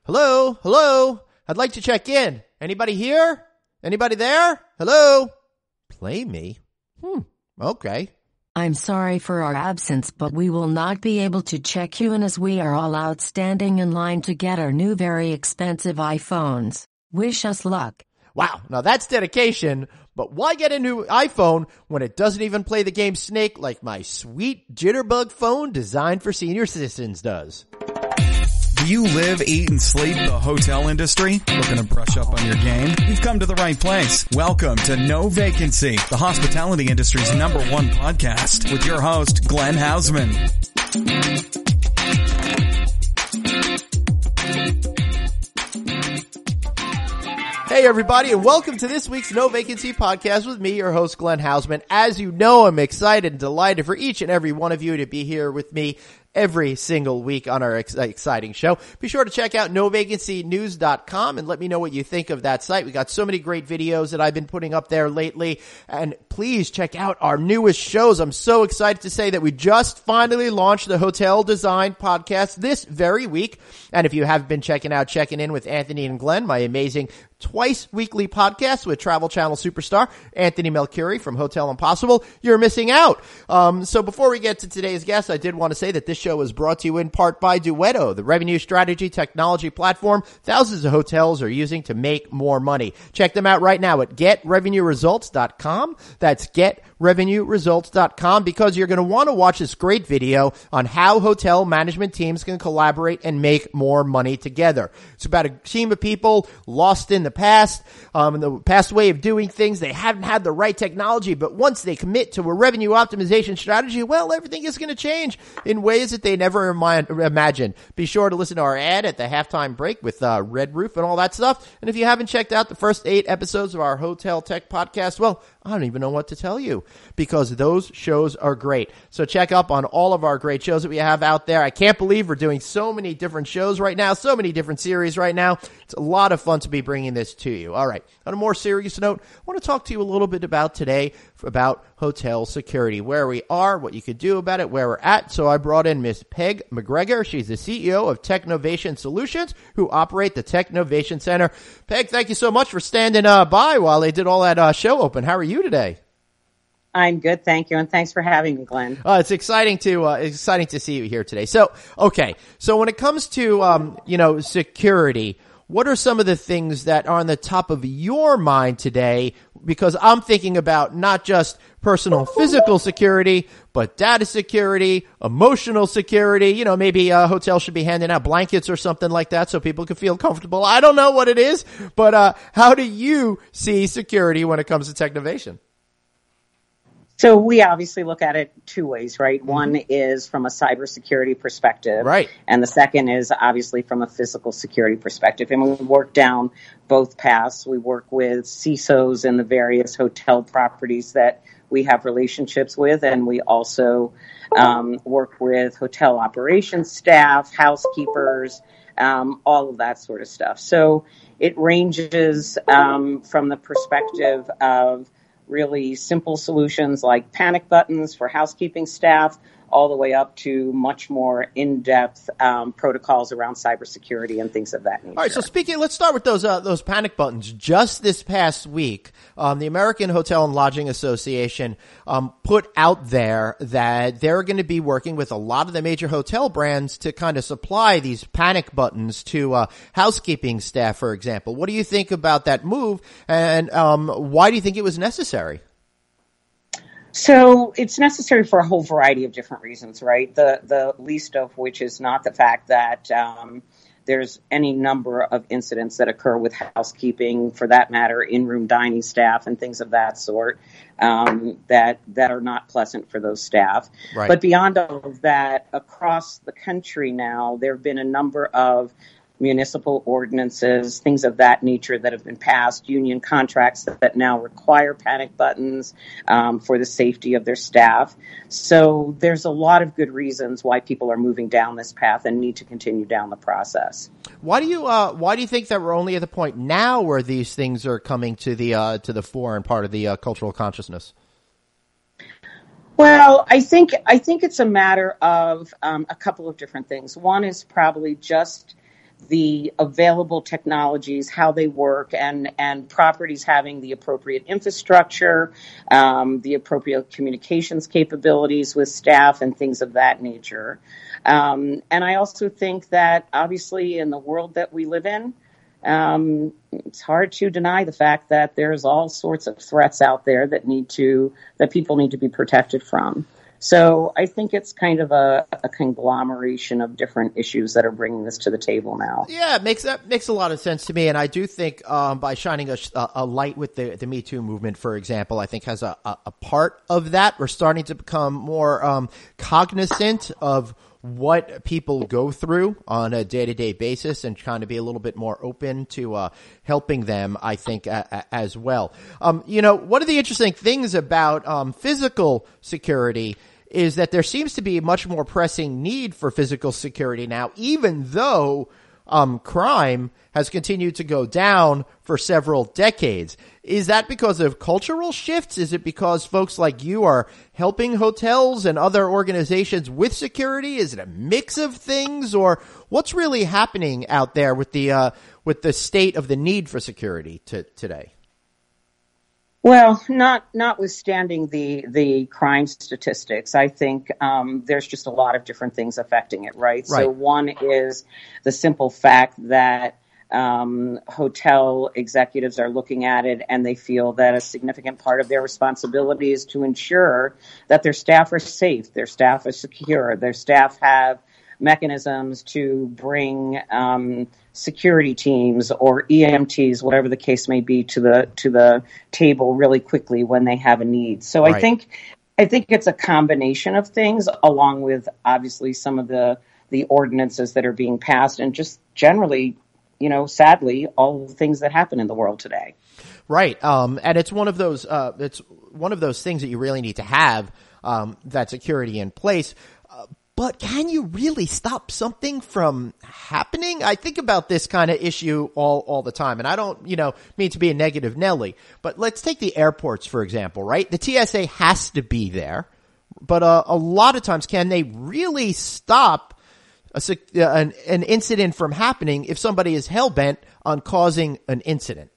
Hello? Hello? I'd like to check in. Anybody here? Anybody there? Hello? Play me? Okay. I'm sorry for our absence, but we will not be able to check you in as we are all outstanding in line to get our new very expensive iPhones. Wish us luck. Wow, now that's dedication, but why get a new iPhone when it doesn't even play the game Snake like my sweet Jitterbug phone designed for senior citizens does? Do you live, eat, and sleep the hotel industry? Looking to brush up on your game? You've come to the right place. Welcome to No Vacancy, the hospitality industry's #1 podcast with your host, Glenn Hausman. Hey everybody, and welcome to this week's No Vacancy podcast with me, your host, Glenn Hausman. As you know, I'm excited and delighted for each and every one of you to be here with me every single week on our exciting show. Be sure to check out novacancynews.com and let me know what you think of that site. We got so many great videos that I've been putting up there lately, and please check out our newest shows. I'm so excited to say that we just finally launched the Hotel Design Podcast this very week. And if you have been checking in with Anthony and Glenn, my amazing twice weekly podcast with Travel Channel superstar Anthony Melchiori from Hotel Impossible, you're missing out. So before we get to today's guest, I did want to say that this show is brought to you in part by Duetto, the revenue strategy technology platform thousands of hotels are using to make more money. Check them out right now at getrevenueresults.com. That's getrevenueresults.com, because you're going to want to watch this great video on how hotel management teams can collaborate and make more money together. It's about a team of people lost in the past way of doing things. They haven't had the right technology, but once they commit to a revenue optimization strategy, well, everything is going to change in ways that they never imagined. Be sure to listen to our ad at the halftime break with Red Roof and all that stuff. And if you haven't checked out the first 8 episodes of our Hotel Tech podcast, well, I don't even know what to tell you, because those shows are great. So check up on all of our great shows that we have out there. I can't believe we're doing so many different shows right now, so many different series right now. It's a lot of fun to be bringing this to you. All right. On a more serious note, I want to talk to you a little bit about hotel security, where we are, what you could do about it, where we're at. So I brought in Miss Peg McGregor. She's the CEO of Technovation Solutions, who operate the Technovation Center. Peg, thank you so much for standing by while they did all that show open. How are you today? I'm good, thank you, and thanks for having me, Glenn. It's exciting to see you here today. So, okay, so when it comes to security, what are some of the things that are on the top of your mind today? Because I'm thinking about not just personal physical security, but data security, emotional security. Maybe a hotel should be handing out blankets or something like that so people can feel comfortable. I don't know what it is, but how do you see security when it comes to Technovation? So we obviously look at it 2 ways, right? Mm-hmm. One is from a cybersecurity perspective. Right. And the second is obviously from a physical security perspective. And we work down both paths. We work with CISOs in the various hotel properties that we have relationships with. And we also work with hotel operations staff, housekeepers, all of that sort of stuff. So it ranges from the perspective of really simple solutions like panic buttons for housekeeping staff, all the way up to much more in-depth protocols around cybersecurity and things of that nature. All right, so let's start with those panic buttons. Just this past week, the American Hotel and Lodging Association put out there that they're going to be working with a lot of the major hotel brands to kind of supply these panic buttons to housekeeping staff, for example. What do you think about that move, and why do you think it was necessary? So it's necessary for a whole variety of different reasons, right? The least of which is not the fact that there's any number of incidents that occur with housekeeping, for that matter, in-room dining staff and things of that sort, that are not pleasant for those staff. Right. But beyond all of that, across the country now, there have been a number of municipal ordinances, things of that nature that have been passed, union contracts that now require panic buttons for the safety of their staff. So there's a lot of good reasons why people are moving down this path and need to continue down the process. Why do you think that we're only at the point now where these things are coming to the fore and part of the cultural consciousness? Well, I think it's a matter of a couple of different things. One is probably just the available technologies, how they work, and properties having the appropriate infrastructure, the appropriate communications capabilities with staff and things of that nature. And I also think that obviously in the world that we live in, it's hard to deny the fact that there's all sorts of threats out there that people need to be protected from. So I think it's kind of a conglomeration of different issues that are bringing this to the table now. Yeah, that makes a lot of sense to me. And I do think by shining a light with the Me Too movement, for example, I think has a part of that. We're starting to become more cognizant of what people go through on a day-to-day basis and trying to be a little bit more open to helping them, I think, as well. One of the interesting things about physical security is that there seems to be a much more pressing need for physical security now, even though crime has continued to go down for several decades. Is that because of cultural shifts? Is it because folks like you are helping hotels and other organizations with security? Is it a mix of things, or what's really happening out there with the state of the need for security today? Well, notwithstanding the crime statistics, I think there's just a lot of different things affecting it, right? So one is the simple fact that hotel executives are looking at it and they feel that a significant part of their responsibility is to ensure that their staff are safe, their staff are secure, their staff have mechanisms to bring security teams or EMTs, whatever the case may be, to the table really quickly when they have a need. So I think it's a combination of things, along with obviously some of the ordinances that are being passed, and just generally, sadly, all the things that happen in the world today. Right, and it's one of those things that you really need to have that security in place. But can you really stop something from happening? I think about this kind of issue all the time, and I don't, mean to be a negative Nelly, but let's take the airports, for example, right? The TSA has to be there, but a lot of times, can they really stop an incident from happening if somebody is hell-bent on causing an incident?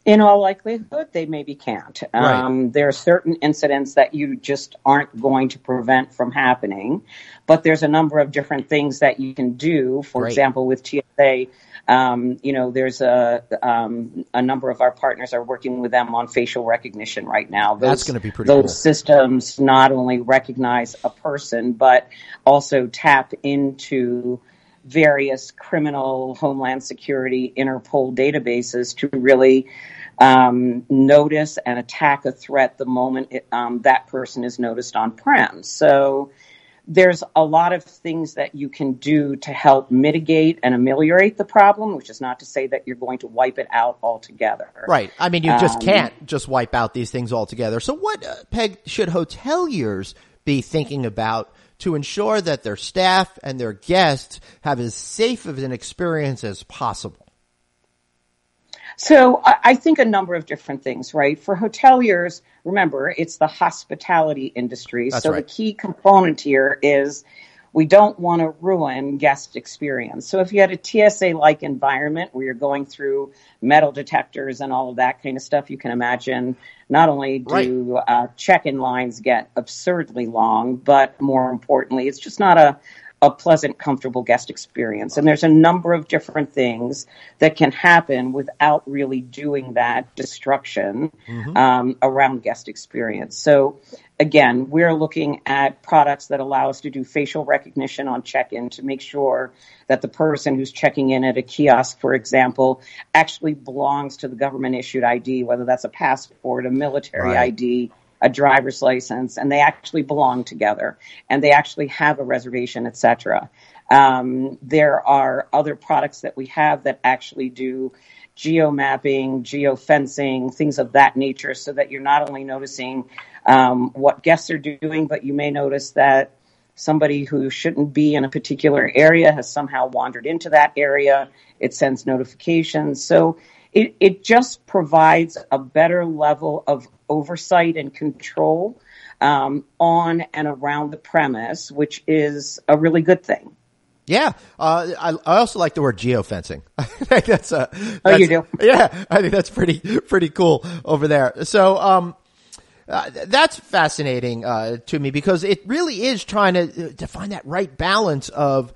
In all likelihood, they maybe can't. Right. There are certain incidents that you just aren't going to prevent from happening, but there's a number of different things that you can do. For example, with TSA, there's a number of our partners are working with them on facial recognition right now. That's going to be pretty cool. Those systems not only recognize a person, but also tap into various criminal, Homeland Security, Interpol databases to really notice and attack a threat the moment that person is noticed on-prem. So there's a lot of things that you can do to help mitigate and ameliorate the problem, which is not to say that you're going to wipe it out altogether. Right. I mean, you just can't just wipe out these things altogether. So what, Peg, should hoteliers be thinking about to ensure that their staff and their guests have as safe of an experience as possible? So I think a number of different things, right? For hoteliers, remember, it's the hospitality industry. That's so right. The key component here is we don't want to ruin guest experience. So if you had a TSA-like environment where you're going through metal detectors and all of that kind of stuff, you can imagine not only do check-in lines get absurdly long, but more importantly, it's just not a pleasant, comfortable guest experience. And there's a number of different things that can happen without really doing that destruction around guest experience. So again, we're looking at products that allow us to do facial recognition on check-in to make sure that the person who's checking in at a kiosk, for example, actually belongs to the government-issued ID, whether that's a passport, a military ID, a driver's license, and they actually belong together, and they actually have a reservation, etc. There are other products that we have that actually do geo-mapping, geo-fencing, things of that nature, so that you're not only noticing what guests are doing, but you may notice that somebody who shouldn't be in a particular area has somehow wandered into that area. It sends notifications. So it just provides a better level of oversight and control on and around the premise, which is a really good thing. Yeah. I also like the word geofencing. I think that's you do? Yeah. I think that's pretty cool over there. So, that's fascinating, to me, because it really is trying to find that right balance of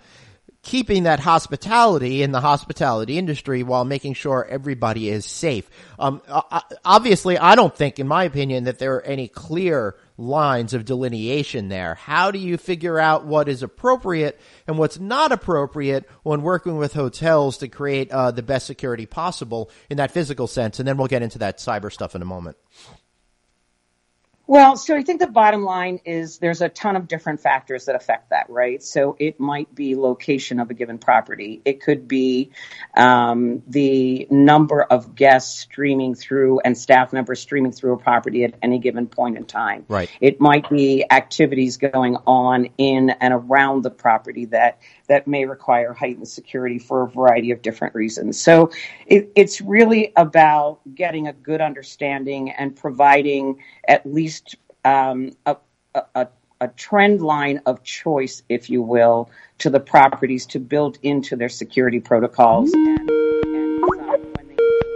keeping that hospitality in the hospitality industry while making sure everybody is safe. Obviously, I don't think, in my opinion, that there are any clear lines of delineation there. How do you figure out what is appropriate and what's not appropriate when working with hotels to create the best security possible in that physical sense? And then we'll get into that cyber stuff in a moment. Well, so I think the bottom line is there's a ton of different factors that affect that, right? So it might be location of a given property. It could be the number of guests streaming through and staff members streaming through a property at any given point in time. Right. It might be activities going on in and around the property that may require heightened security for a variety of different reasons. So it's really about getting a good understanding and providing at least a trend line of choice, if you will, to the properties to build into their security protocols and decide when they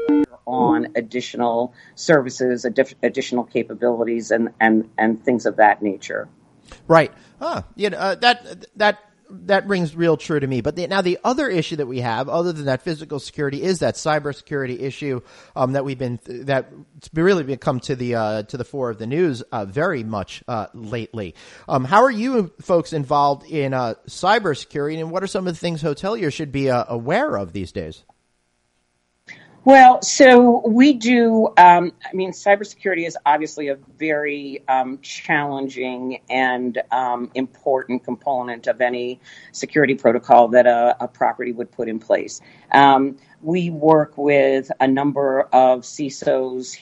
layer on additional services, additional capabilities, and things of that nature. Right. That rings real true to me. But now the other issue that we have, other than that physical security, is that cybersecurity issue that's really become to the fore of the news very much lately. How are you folks involved in cybersecurity, and what are some of the things hoteliers should be aware of these days? Well, so we do, cybersecurity is obviously a very challenging and important component of any security protocol that a property would put in place. We work with a number of CISOs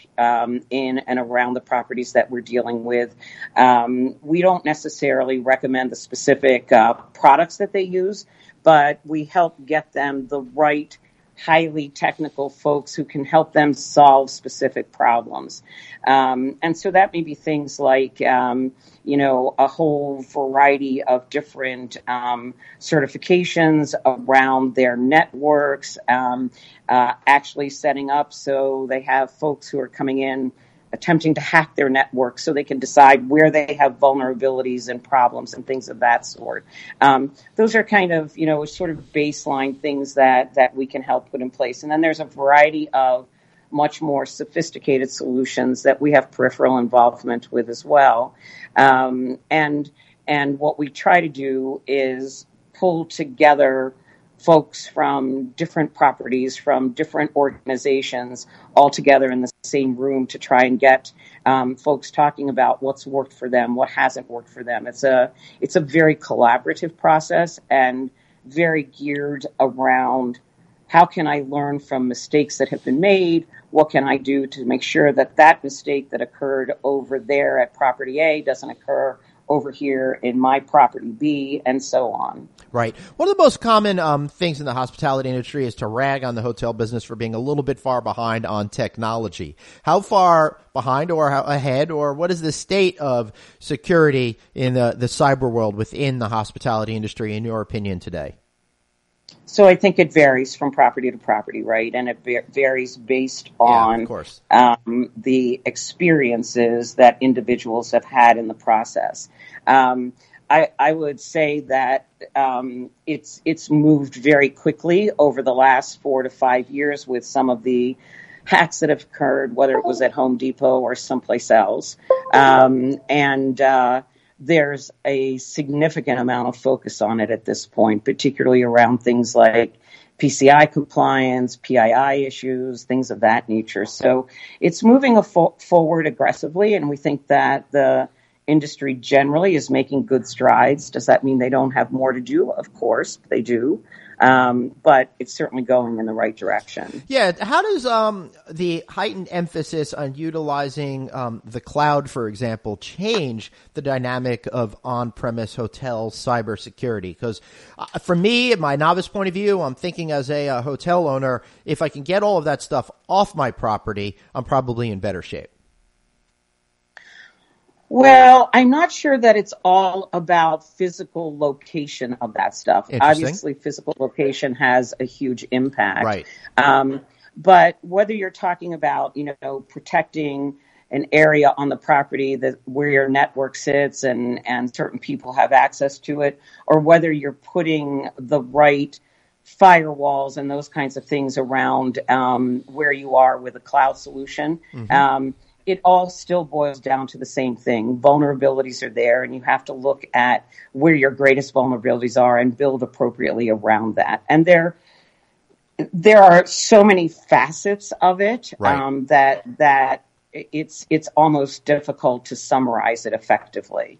in and around the properties that we're dealing with. We don't necessarily recommend the specific products that they use, but we help get them the right highly technical folks who can help them solve specific problems. And so that may be things like, a whole variety of different certifications around their networks, actually setting up so they have folks who are coming in attempting to hack their network so they can decide where they have vulnerabilities and problems and things of that sort. Those are kind of, sort of baseline things that we can help put in place. And then there's a variety of much more sophisticated solutions that we have peripheral involvement with as well. And what we try to do is pull together folks from different properties, from different organizations, all together in the same room to try and get folks talking about what's worked for them, what hasn't worked for them. It's a very collaborative process and very geared around how can I learn from mistakes that have been made? What can I do to make sure that mistake that occurred over there at property A doesn't occur over here in my property B, and so on. Right. One of the most common things in the hospitality industry is to rag on the hotel business for being a little bit far behind on technology. How far behind or how ahead, or what is the state of security in the cyber world within the hospitality industry, in your opinion, today? So I think it varies from property to property, right? And it varies based on the experiences that individuals have had in the process. I would say that it's moved very quickly over the last 4 to 5 years with some of the hacks that have occurred, whether it was at Home Depot or someplace else. There's a significant amount of focus on it at this point, particularly around things like PCI compliance, PII issues, things of that nature. So it's moving forward aggressively, and we think that the industry generally is making good strides. Does that mean they don't have more to do? Of course, they do. But it's certainly going in the right direction. Yeah. How does the heightened emphasis on utilizing the cloud, for example, change the dynamic of on-premise hotel cybersecurity? Because for me, my novice point of view, I'm thinking as a hotel owner, if I can get all of that stuff off my property, I'm probably in better shape. Well, I'm not sure that it's all about physical location of that stuff. Obviously, physical location has a huge impact. Right. But whether you're talking about, protecting an area on the property that where your network sits and certain people have access to it, or whether you're putting the right firewalls and those kinds of things around where you are with a cloud solution, it all still boils down to the same thing. Vulnerabilities are there, and you have to look at where your greatest vulnerabilities are and build appropriately around that. And there are so many facets of it, right. that it's almost difficult to summarize it effectively.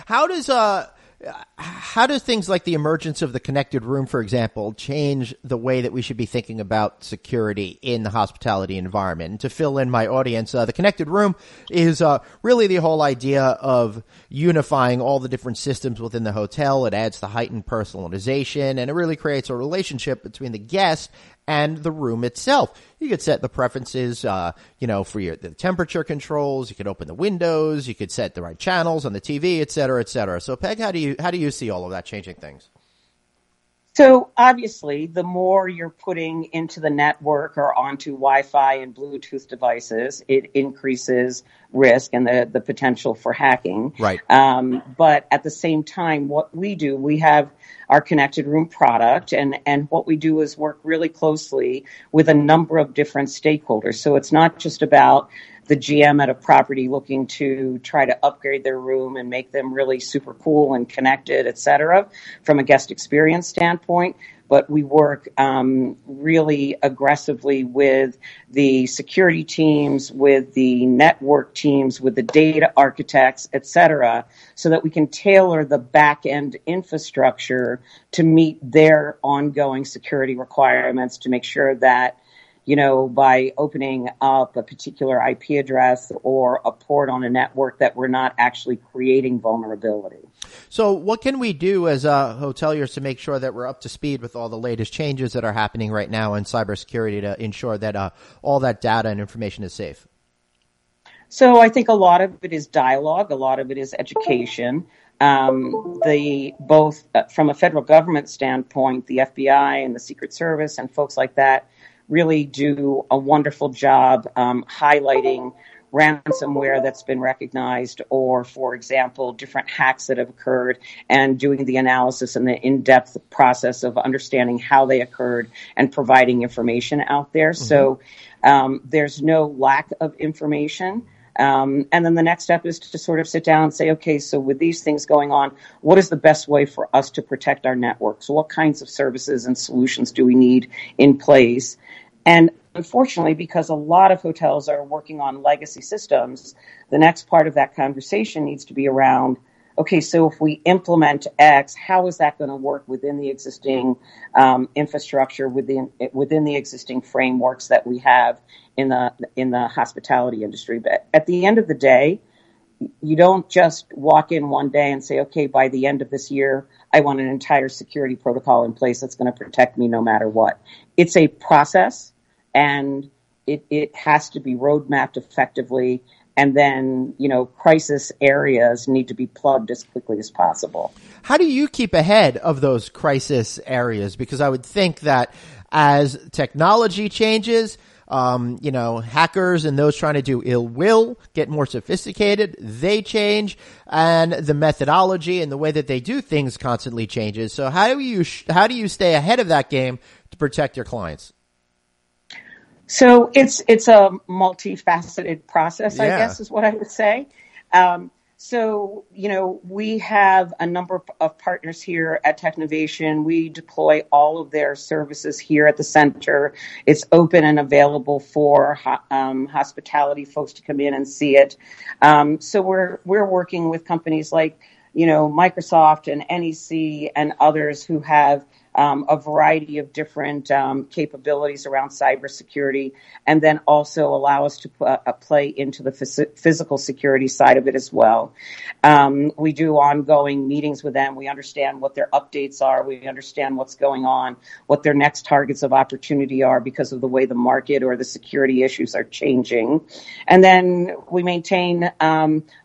How does things like the emergence of the connected room, for example, change the way that we should be thinking about security in the hospitality environment? And to fill in my audience, the connected room is really the whole idea of unifying all the different systems within the hotel. It adds the heightened personalization, and it really creates a relationship between the guest and the room itself. You could set the preferences, for the temperature controls. You could open the windows. You could set the right channels on the TV, et cetera, et cetera. So, Peg, how do you see all of that changing things? So obviously, the more you're putting into the network or onto Wi-Fi and Bluetooth devices, it increases risk and the potential for hacking. Right. But at the same time, what we do, we have our connected room product, and what we do is work really closely with a number of different stakeholders. So it's not just about the GM at a property looking to try to upgrade their room and make them really super cool and connected, et cetera, from a guest experience standpoint. But we work really aggressively with the security teams, with the network teams, with the data architects, et cetera, so that we can tailor the back-end infrastructure to meet their ongoing security requirements to make sure that, by opening up a particular IP address or a port on a network, that we're not actually creating vulnerability. So what can we do as hoteliers to make sure that we're up to speed with all the latest changes that are happening right now in cybersecurity to ensure that all that data and information is safe? So I think a lot of it is dialogue. A lot of it is education. Both from a federal government standpoint, the FBI and the Secret Service and folks like that really do a wonderful job highlighting ransomware that's been recognized, or, for example, different hacks that have occurred, and doing the analysis and the in-depth process of understanding how they occurred and providing information out there. Mm-hmm. So there's no lack of information. And then the next step is to sort of sit down and say, okay, so with these things going on, what is the best way for us to protect our network? So what kinds of services and solutions do we need in place? And unfortunately, because a lot of hotels are working on legacy systems, the next part of that conversation needs to be around, okay, so if we implement X, how is that going to work within the existing infrastructure, within the existing frameworks that we have in the hospitality industry? But at the end of the day, you don't just walk in one day and say, okay, by the end of this year, I want an entire security protocol in place that's going to protect me no matter what. It's a process, and it has to be roadmapped effectively. And then, crisis areas need to be plugged as quickly as possible. How do you keep ahead of those crisis areas? Because I would think that as technology changes, hackers and those trying to do ill will get more sophisticated. They change, and the methodology and the way that they do things constantly changes. So how do you stay ahead of that game to protect your clients? So it's a multifaceted process, I guess, is what I would say. So, we have a number of partners here at Technovation. We deploy all of their services here at the center. It's open and available for hospitality folks to come in and see it. So we're working with companies like, Microsoft and NEC and others who have a variety of different capabilities around cybersecurity, and then also allow us to play into the physical security side of it as well. We do ongoing meetings with them. We understand what their updates are. We understand what's going on, what their next targets of opportunity are because of the way the market or the security issues are changing. And then we maintain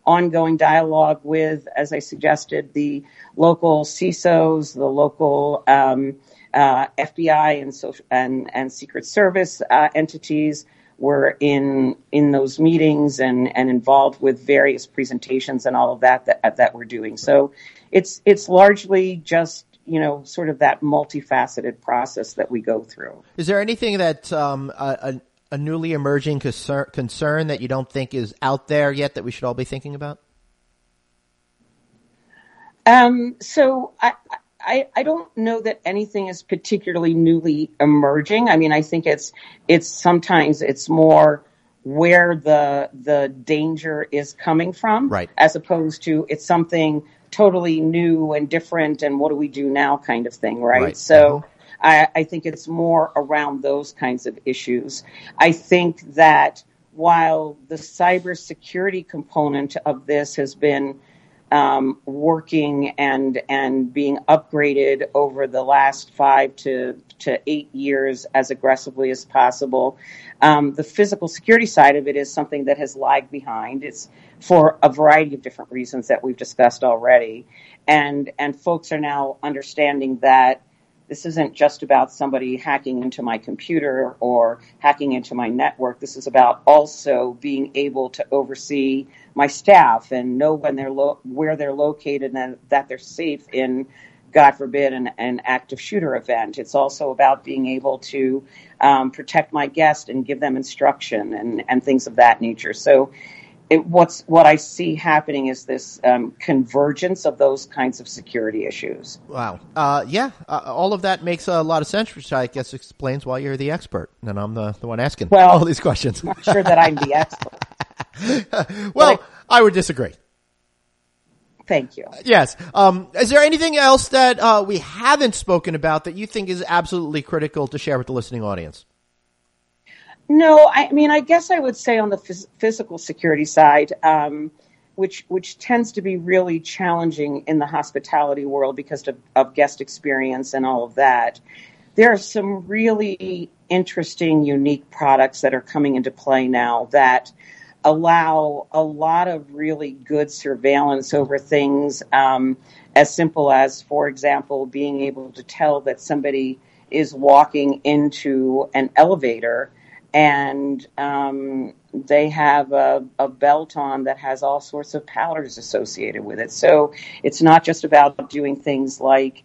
ongoing dialogue with, as I suggested, the local CISOs, the local FBI and social and Secret Service entities. We're in those meetings and involved with various presentations and all of that we're doing. So it's largely just, sort of that multifaceted process that we go through. Is there anything that's a newly emerging concern that you don't think is out there yet that we should all be thinking about? So I don't know that anything is particularly newly emerging. I mean, I think it's sometimes it's more where the danger is coming from, right, as opposed to it's something totally new and different and what do we do now kind of thing, right? So I think it's more around those kinds of issues. I think that while the cybersecurity component of this has been working and being upgraded over the last 5 to 8 years as aggressively as possible, the physical security side of it is something that has lagged behind. It's for a variety of different reasons that we've discussed already. And folks are now understanding that this isn't just about somebody hacking into my computer or hacking into my network. This is about also being able to oversee my staff and know when where they're located and that they're safe in, God forbid, an active shooter event. It's also about being able to protect my guest and give them instruction and things of that nature. So what I see happening is this convergence of those kinds of security issues. Wow. All of that makes a lot of sense, which I guess explains why you're the expert, and I'm the one asking all these questions. I'm not sure that I'm the expert. Well, I would disagree. Thank you. Yes. Is there anything else that we haven't spoken about that you think is absolutely critical to share with the listening audience? No, I mean, I guess I would say on the physical security side, which tends to be really challenging in the hospitality world because of guest experience and all of that, there are some really interesting, unique products that are coming into play now that allow a lot of really good surveillance over things as simple as, for example, being able to tell that somebody is walking into an elevator and they have a belt on that has all sorts of powders associated with it. So it's not just about doing things like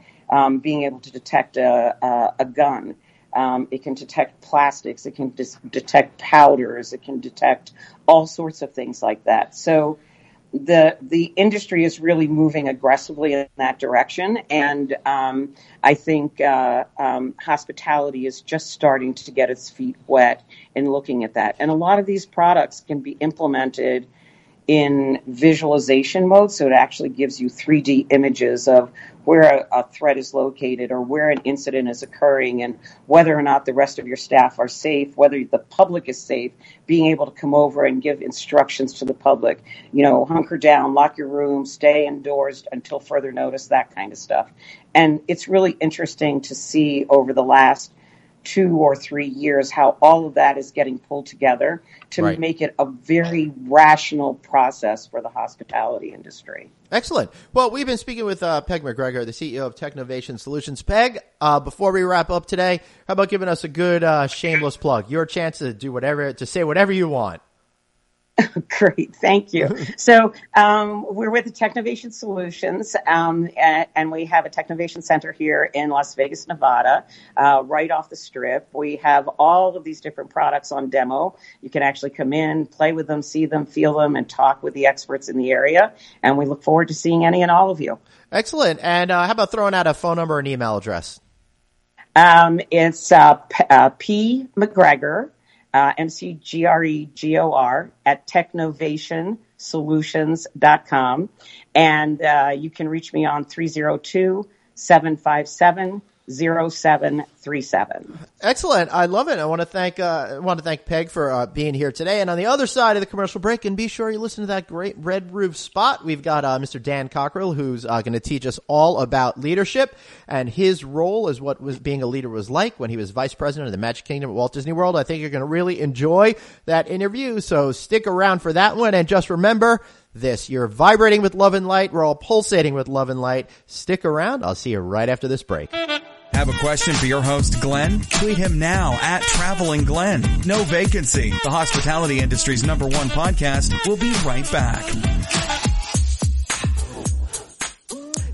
being able to detect a gun. It can detect plastics. It can detect powders. It can detect all sorts of things like that. So the industry is really moving aggressively in that direction, and I think hospitality is just starting to get its feet wet in looking at that. And a lot of these products can be implemented in visualization mode, so it actually gives you 3D images of where a threat is located or where an incident is occurring and whether or not the rest of your staff are safe, whether the public is safe, being able to come over and give instructions to the public, hunker down, lock your room, stay indoors until further notice, that kind of stuff. And it's really interesting to see over the last 2 or 3 years how all of that is getting pulled together to make it a very rational process for the hospitality industry. Excellent. Well, we've been speaking with Peg McGregor, the CEO of Technovation Solutions. Peg, before we wrap up today, how about giving us a good shameless plug? Your chance to say whatever you want. Great. Thank you. So we're with Technovation Solutions, and we have a Technovation Center here in Las Vegas, Nevada, right off the Strip. We have all of these different products on demo. You can actually come in, play with them, see them, feel them, and talk with the experts in the area. And we look forward to seeing any and all of you. Excellent. And how about throwing out a phone number and email address? It's P. McGregor. McGregor at technovationsolutions.com. And you can reach me on 302-757-0733. 888-473-8537. Excellent. I love it. I want to thank Peg for being here today. And on the other side of the commercial break, and be sure you listen to that great Red Roof spot. We've got Mr. Dan Cockerell, who's going to teach us all about leadership and his role as what was being a leader was like when he was vice president of the Magic Kingdom at Walt Disney World. I think you're going to really enjoy that interview. So stick around for that one. And just remember this, you're vibrating with love and light. We're all pulsating with love and light. Stick around. I'll see you right after this break. Have a question for your host, Glenn? Tweet him now at Traveling Glenn. No Vacancy, the hospitality industry's #1 podcast. We'll be right back.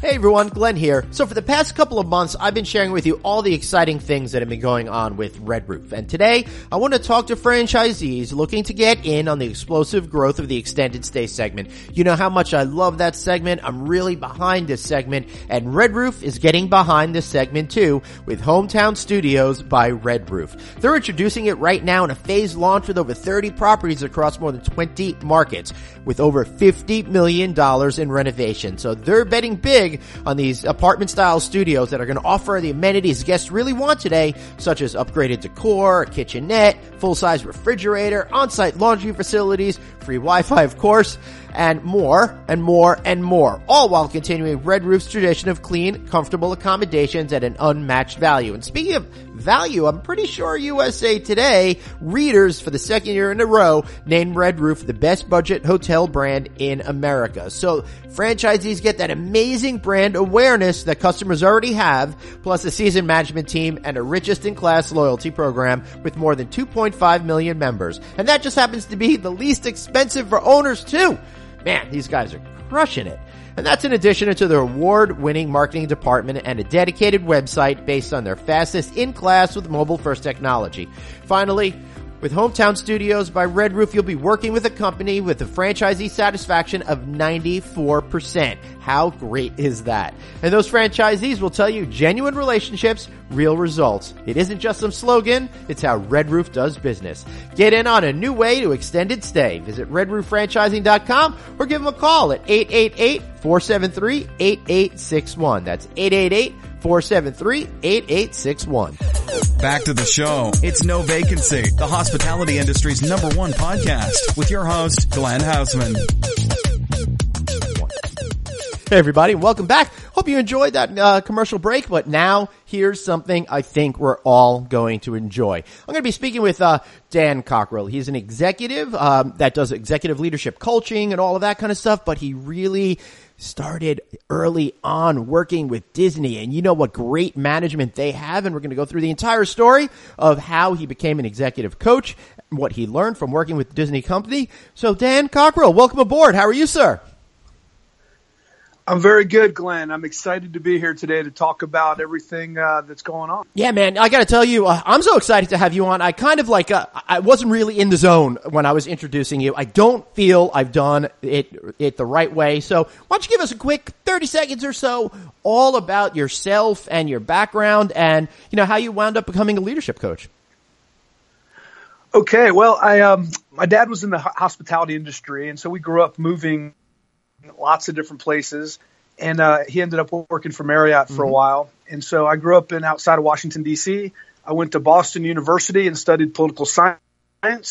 Hey everyone, Glenn here. So for the past couple of months, I've been sharing with you all the exciting things that have been going on with Red Roof. And today, I want to talk to franchisees looking to get in on the explosive growth of the extended stay segment. You know how much I love that segment. I'm really behind this segment. And Red Roof is getting behind this segment too with Hometown Studios by Red Roof. They're introducing it right now in a phased launch with over 30 properties across more than 20 markets with over $50 million in renovation. So they're betting big on these apartment-style studios that are going to offer the amenities guests really want today, such as upgraded decor, a kitchenette, full-size refrigerator, on-site laundry facilities, free Wi-Fi, of course, and more, and more, and more, all while continuing Red Roof's tradition of clean, comfortable accommodations at an unmatched value. And speaking of value, I'm pretty sure USA Today readers for the second year in a row named Red Roof the best budget hotel brand in America. So franchisees get that amazing brand awareness that customers already have, plus a seasoned management team and a richest in class loyalty program with more than 2.5 million members. And that just happens to be the least expensive for owners too. Man, these guys are crushing it. And that's in addition to their award-winning marketing department and a dedicated website based on their fastest in-class with mobile-first technology. Finally, with Hometown Studios by Red Roof, you'll be working with a company with a franchisee satisfaction of 94%. How great is that? And those franchisees will tell you genuine relationships, real results. It isn't just some slogan, it's how Red Roof does business. Get in on a new way to extended stay. Visit redrooffranchising.com or give them a call at 888-473-8861. That's 888-473-8861. Back to the show. It's No Vacancy, the hospitality industry's #1 podcast with your host, Glenn Hausman. Hey everybody, welcome back. Hope you enjoyed that commercial break, but now here's something I think we're all going to enjoy. I'm going to be speaking with Dan Cockerell. He's an executive that does executive leadership coaching and all of that kind of stuff, but he really started early on working with Disney, and you know what great management they have, and we're going to go through the entire story of how he became an executive coach, what he learned from working with the Disney company. So Dan Cockerell, welcome aboard. How are you, sir? I'm very good, Glenn. I'm excited to be here today to talk about everything that's going on. Yeah, man, I got to tell you, I'm so excited to have you on. I kind of like, I wasn't really in the zone when I was introducing you. I don't feel I've done it the right way. So why don't you give us a quick 30 seconds or so all about yourself and your background and, you know, how you wound up becoming a leadership coach. Okay, well, my dad was in the hospitality industry, and so we grew up moving lots of different places, and he ended up working for Marriott for a while. And so I grew up outside of Washington, D.C. I went to Boston University and studied political science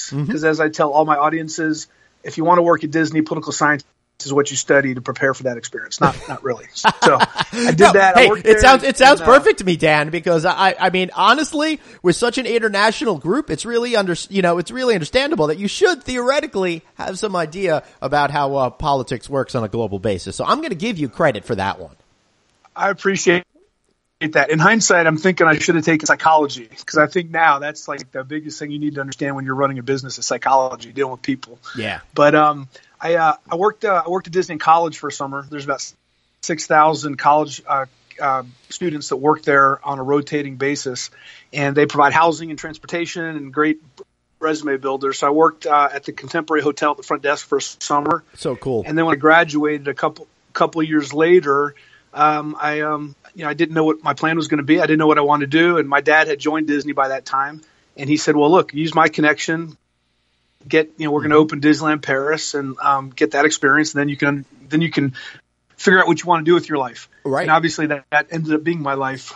because, as I tell all my audiences, if you want to work at Disney, political science is what you study to prepare for that experience. Not really. So I did that. Hey, I worked it sounds perfect to me, Dan, because I mean, honestly, with such an international group, it's really understandable that you should theoretically have some idea about how politics works on a global basis. So I'm going to give you credit for that one. I appreciate that. In hindsight, I'm thinking I should have taken psychology, because I think now that's like the biggest thing you need to understand when you're running a business is psychology, dealing with people. Yeah. But I worked at Disney in college for a summer. There's about 6,000 college students that work there on a rotating basis, and they provide housing and transportation and great resume builders. So I worked at the Contemporary Hotel at the front desk for a summer. So cool. And then when I graduated a couple of years later, I didn't know what my plan was going to be. I didn't know what I wanted to do, and my dad had joined Disney by that time, and he said, "Well, look, use my connection. We're going to open Disneyland Paris and get that experience, and then you can figure out what you want to do with your life." Right. And obviously that ended up being my life.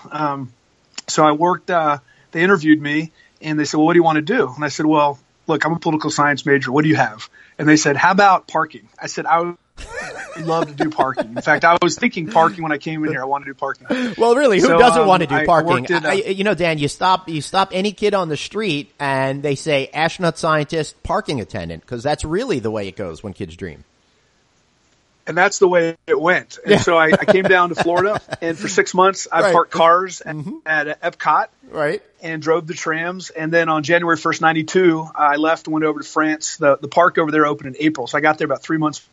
so I worked, they interviewed me and they said, well, what do you want to do? And I said, well, look, I'm a political science major. What do you have? And they said, how about parking? I said, I would love to do parking. In fact, I was thinking parking when I came in here. I want to do parking. Well, really, who doesn't want to do parking? Dan, you stop any kid on the street and they say astronaut scientist, parking attendant, because that's really the way it goes when kids dream. And that's the way it went. And so I came down to Florida, and for 6 months I parked cars at Epcot, right, and drove the trams. And then on January 1st, 92, I left and went over to France. The park over there opened in April, so I got there about 3 months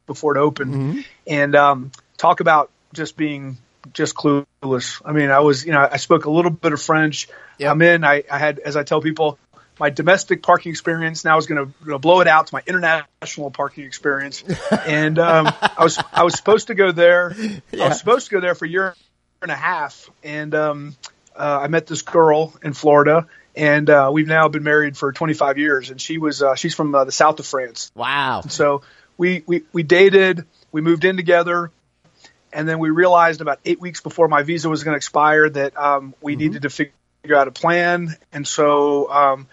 before it opened. And talk about being clueless. I mean, I spoke a little bit of French. Yep. I had, as I tell people, my domestic parking experience now is going to blow it out to my international parking experience. And I was supposed to go there. Yeah. I was supposed to go there for a year and a half. And I met this girl in Florida, and we've now been married for 25 years. And she's from the south of France. Wow. And so we dated. We moved in together. And then we realized about 8 weeks before my visa was going to expire that we needed to figure out a plan. And so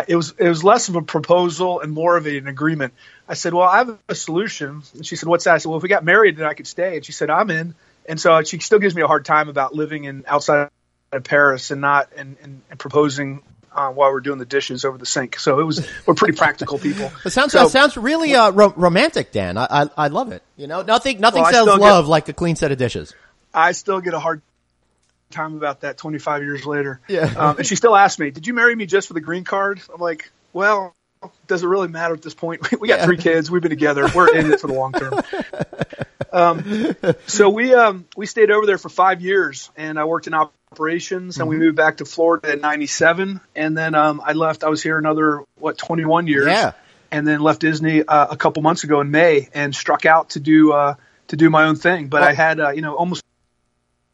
it was less of a proposal and more of an agreement. I said, well, I have a solution. And she said, what's that? I said, well, if we got married, then I could stay. And she said, I'm in. And so she still gives me a hard time about living outside of Paris and not and proposing while we're doing the dishes over the sink. So we're pretty practical people. It sounds really romantic, Dan. I love it. You know, nothing says love like a clean set of dishes. I still get a hard time about that 25 years later. Yeah. And she still asked me, did you marry me just for the green card? I'm like, well, does it really matter at this point? We got 3 kids. We've been together. We're in it for the long term. So we stayed over there for 5 years, and I worked in operations, and we moved back to Florida in 97. And then I left. I was here another 21 years. Yeah. And then left Disney a couple months ago in May and struck out to do my own thing. But I had almost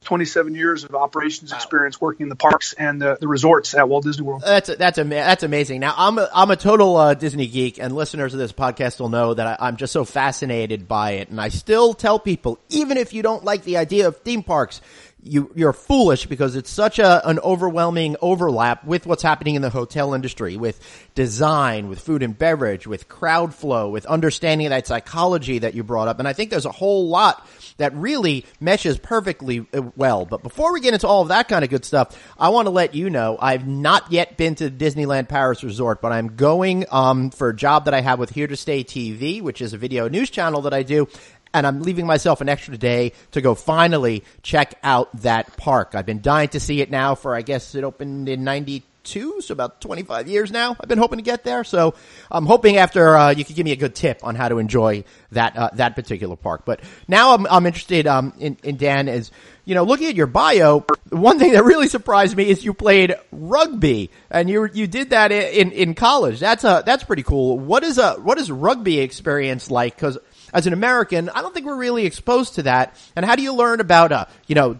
27 years of operations experience working in the parks and the resorts at Walt Disney World. That's amazing. Now I'm a total Disney geek, and listeners of this podcast will know that I'm just so fascinated by it. And I still tell people, even if you don't like the idea of theme parks, you're foolish, because it's such an overwhelming overlap with what's happening in the hotel industry, with design, with food and beverage, with crowd flow, with understanding that psychology that you brought up. And I think there's a whole lot that really meshes perfectly well. But before we get into all of that kind of good stuff, I want to let you know I've not yet been to Disneyland Paris Resort, but I'm going for a job that I have with Here to Stay TV, which is a video news channel that I do. And I'm leaving myself an extra day to go finally check out that park. I've been dying to see it now for, I guess it opened in 92, so about 25 years now. I've been hoping to get there. So I'm hoping after you could give me a good tip on how to enjoy that particular park. But now I'm interested in Dan, is, looking at your bio, one thing that really surprised me is you played rugby, and you did that in college. That's pretty cool. What is rugby experience like? 'Cause as an American, I don't think we're really exposed to that. And how do you learn about,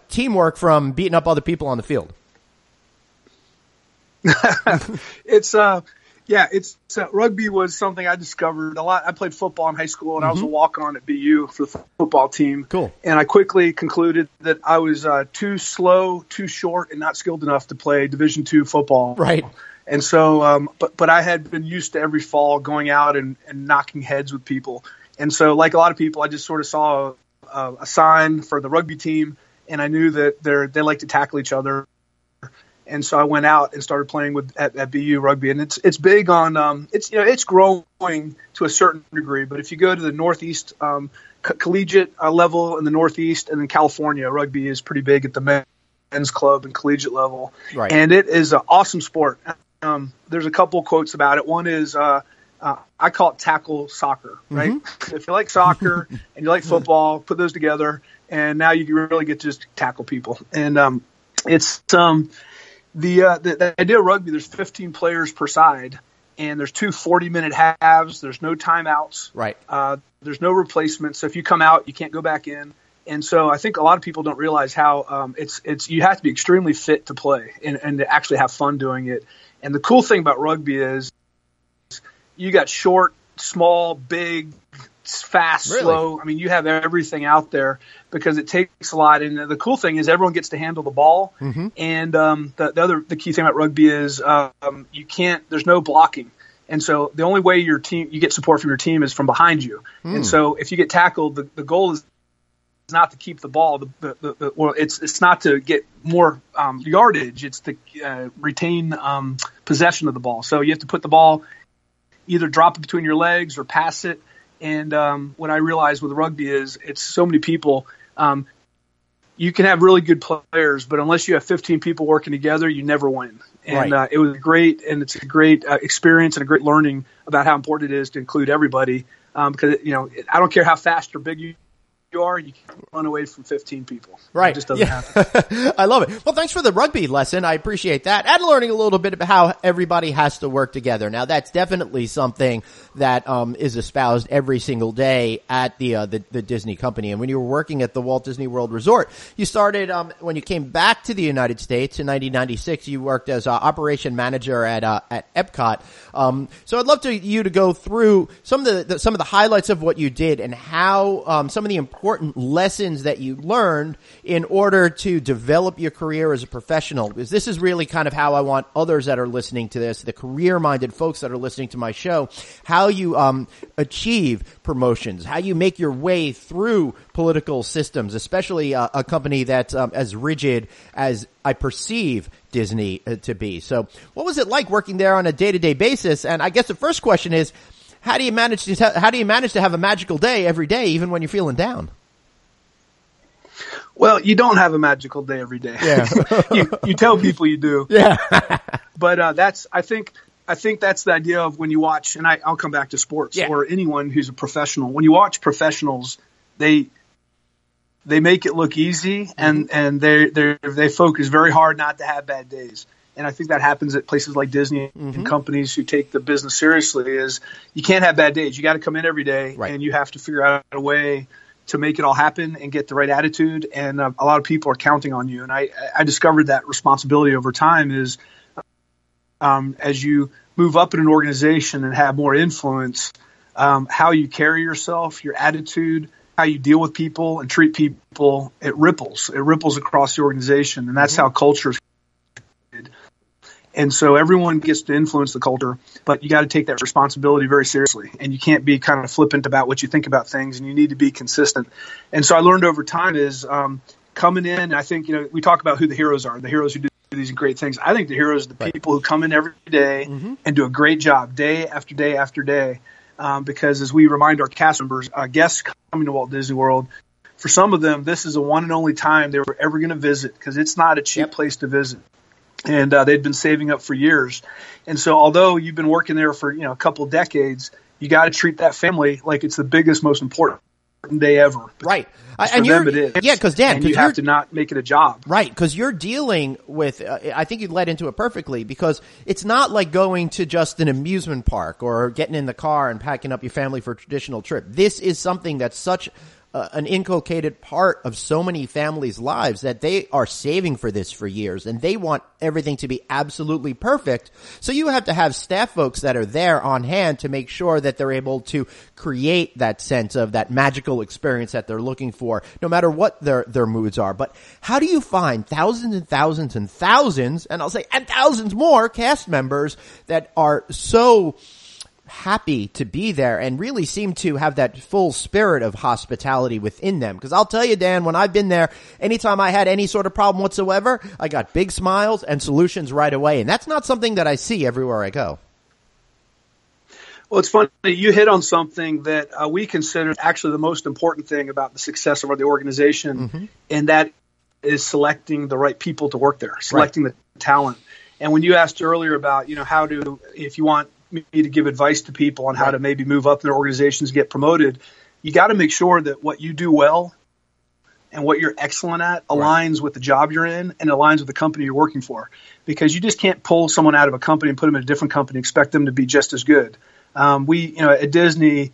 teamwork from beating up other people on the field? Rugby was something I discovered a lot. I played football in high school, and I was a walk-on at BU for the football team. Cool. And I quickly concluded that I was too slow, too short, and not skilled enough to play Division II football. Right. And so, but I had been used to every fall going out and knocking heads with people. And so, like a lot of people, I just sort of saw a sign for the rugby team, and I knew that they like to tackle each other. And so I went out and started playing at BU rugby, and it's big on it's growing to a certain degree. But if you go to the Northeast collegiate level in the Northeast, and in California, rugby is pretty big at the men's club and collegiate level, right. And it is an awesome sport. There's a couple quotes about it. One is I call it tackle soccer, right? Mm-hmm. If you like soccer and you like football, put those together, and now you really get to just tackle people. And it's the idea of rugby. There's 15 players per side, and there's 2 40-minute halves. There's no timeouts. Right. There's no replacements. So if you come out, you can't go back in. And so I think a lot of people don't realize how it's you have to be extremely fit to play and to actually have fun doing it. And the cool thing about rugby is you got short, small, big, fast, Really? slow. I mean, you have everything out there because it takes a lot. And the cool thing is everyone gets to handle the ball. Mm-hmm. And the key thing about rugby is there's no blocking. And so the only way you get support from your team is from behind you. And so if you get tackled, the goal is not to keep the ball. It's not to get more yardage. It's to retain possession of the ball. So you have to put the ball, either drop it between your legs or pass it. And what I realized with rugby is it's so many people. You can have really good players, but unless you have 15 people working together, you never win. And Right. It was great, and it's a great experience and a great learning about how important it is to include everybody. Because I don't care how fast or big you are, you can't run away from 15 people. Right. It just doesn't happen. I love it. Well, thanks for the rugby lesson. I appreciate that. And learning a little bit about how everybody has to work together. Now, that's definitely something that is espoused every single day at the Disney company. And when you were working at the Walt Disney World Resort, you started when you came back to the United States in 1996. You worked as operation manager at Epcot. So I'd love you to go through some of the highlights of what you did and how some of the important lessons that you learned in order to develop your career as a professional. Because this is really kind of how I want others that are listening to this, the career-minded folks that are listening to my show, how you achieve promotions, how you make your way through political systems, especially a company that's as rigid as I perceive Disney to be. So what was it like working there on a day-to-day basis? And I guess the first question is, how do you manage to have a magical day every day, even when you're feeling down? Well, you don't have a magical day every day. Yeah. you tell people you do. Yeah. But I think that's the idea of when you watch, and I'll come back to sports or anyone who's a professional. When you watch professionals, they make it look easy, and they focus very hard not to have bad days. And I think that happens at places like Disney and companies who take the business seriously. Is you can't have bad days. You got to come in every day, and you have to figure out a way to make it all happen and get the right attitude. And a lot of people are counting on you. And I discovered that responsibility over time is as you move up in an organization and have more influence, how you carry yourself, your attitude, how you deal with people and treat people, it ripples. It ripples across the organization. And that's how culture is. And so everyone gets to influence the culture, but you got to take that responsibility very seriously. And you can't be kind of flippant about what you think about things, and you need to be consistent. And so I learned over time is coming in, I think, we talk about who the heroes are, the heroes who do these great things. I think the heroes are the people who come in every day and do a great job day after day after day. Because as we remind our cast members, guests coming to Walt Disney World, for some of them, this is a one and only time they were ever going to visit, because it's not a cheap place to visit. And they'd been saving up for years. And so although you've been working there for a couple of decades, you got to treat that family like it's the biggest, most important day ever. Right. And for them it is. Yeah, because Dan, you have to not make it a job. Right, because you're dealing with, I think you led into it perfectly, because it's not like going to just an amusement park or getting in the car and packing up your family for a traditional trip. This is something that's such an inculcated part of so many families' lives that they are saving for this for years, and they want everything to be absolutely perfect. So you have to have staff folks that are there on hand to make sure that they're able to create that sense of that magical experience that they're looking for, no matter what their moods are. But how do you find thousands and thousands and thousands, and I'll say and thousands more cast members that are so happy to be there and really seem to have that full spirit of hospitality within them? Because I'll tell you, Dan, when I've been there, anytime I had any sort of problem whatsoever, I got big smiles and solutions right away. And that's not something that I see everywhere I go. Well, it's funny. You hit on something that we consider actually the most important thing about the success of the organization, and that is selecting the right people to work there, selecting the talent. And when you asked earlier about, if you want me to give advice to people on how to maybe move up in their organizations, get promoted, you got to make sure that what you do well and what you're excellent at aligns with the job you're in and aligns with the company you're working for. Because you just can't pull someone out of a company and put them in a different company and expect them to be just as good. At Disney,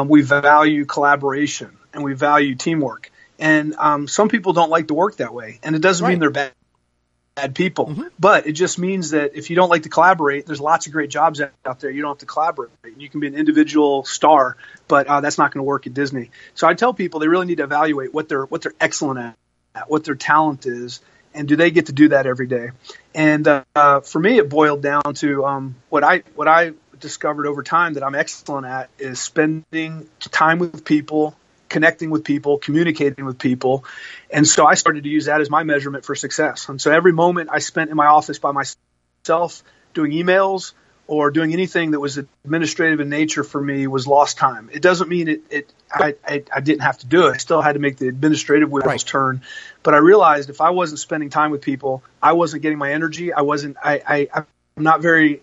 we value collaboration and we value teamwork. And some people don't like to work that way. And it doesn't mean they're bad people. But it just means that if you don't like to collaborate, there's lots of great jobs out there. You don't have to collaborate. You can be an individual star, but that's not going to work at Disney. So I tell people they really need to evaluate what they're excellent at, what their talent is, and do they get to do that every day? And for me, it boiled down to what I discovered over time that I'm excellent at is spending time with people, connecting with people, communicating with people. And so I started to use that as my measurement for success. And so every moment I spent in my office by myself doing emails or doing anything that was administrative in nature for me was lost time. It doesn't mean I didn't have to do it. I still had to make the administrative wheels turn. But I realized if I wasn't spending time with people, I wasn't getting my energy. I'm not very,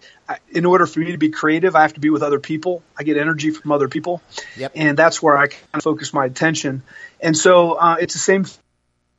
in order for me to be creative, I have to be with other people. I get energy from other people. Yep. And that's where I kind of focus my attention. And so it's the same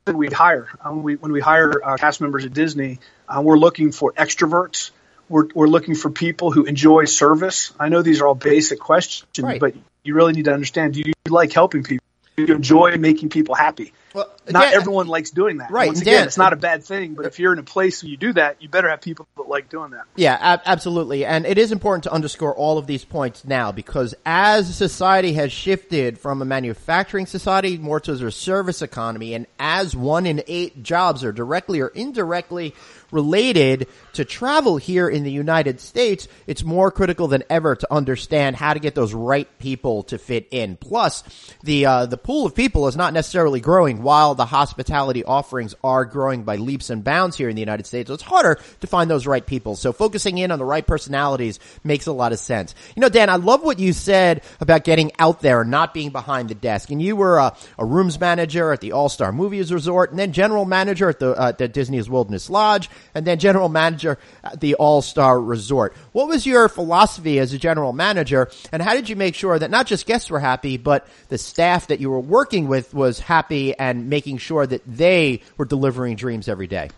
thing we hire. When we hire cast members at Disney, we're looking for extroverts. We're looking for people who enjoy service. I know these are all basic questions, but you really need to understand, do you like helping people? Do you enjoy making people happy? Well, not everyone likes doing that. Right. Once again, it's not a bad thing, but if you're in a place where you do that, you better have people that like doing that. Yeah, absolutely. And it is important to underscore all of these points now because as society has shifted from a manufacturing society more towards a service economy, and as 1 in 8 jobs are directly or indirectly related to travel here in the United States, it's more critical than ever to understand how to get those right people to fit in. Plus, the pool of people is not necessarily growing while the hospitality offerings are growing by leaps and bounds here in the United States. So it's harder to find those right people. So focusing in on the right personalities makes a lot of sense. You know, Dan, I love what you said about getting out there and not being behind the desk. And you were a rooms manager at the All-Star Movies Resort, and then general manager at the Disney's Wilderness Lodge, and then general manager at the All-Star Resort. What was your philosophy as a general manager, and how did you make sure that not just guests were happy, but the staff that you were working with was happy and making sure that they were delivering dreams every day?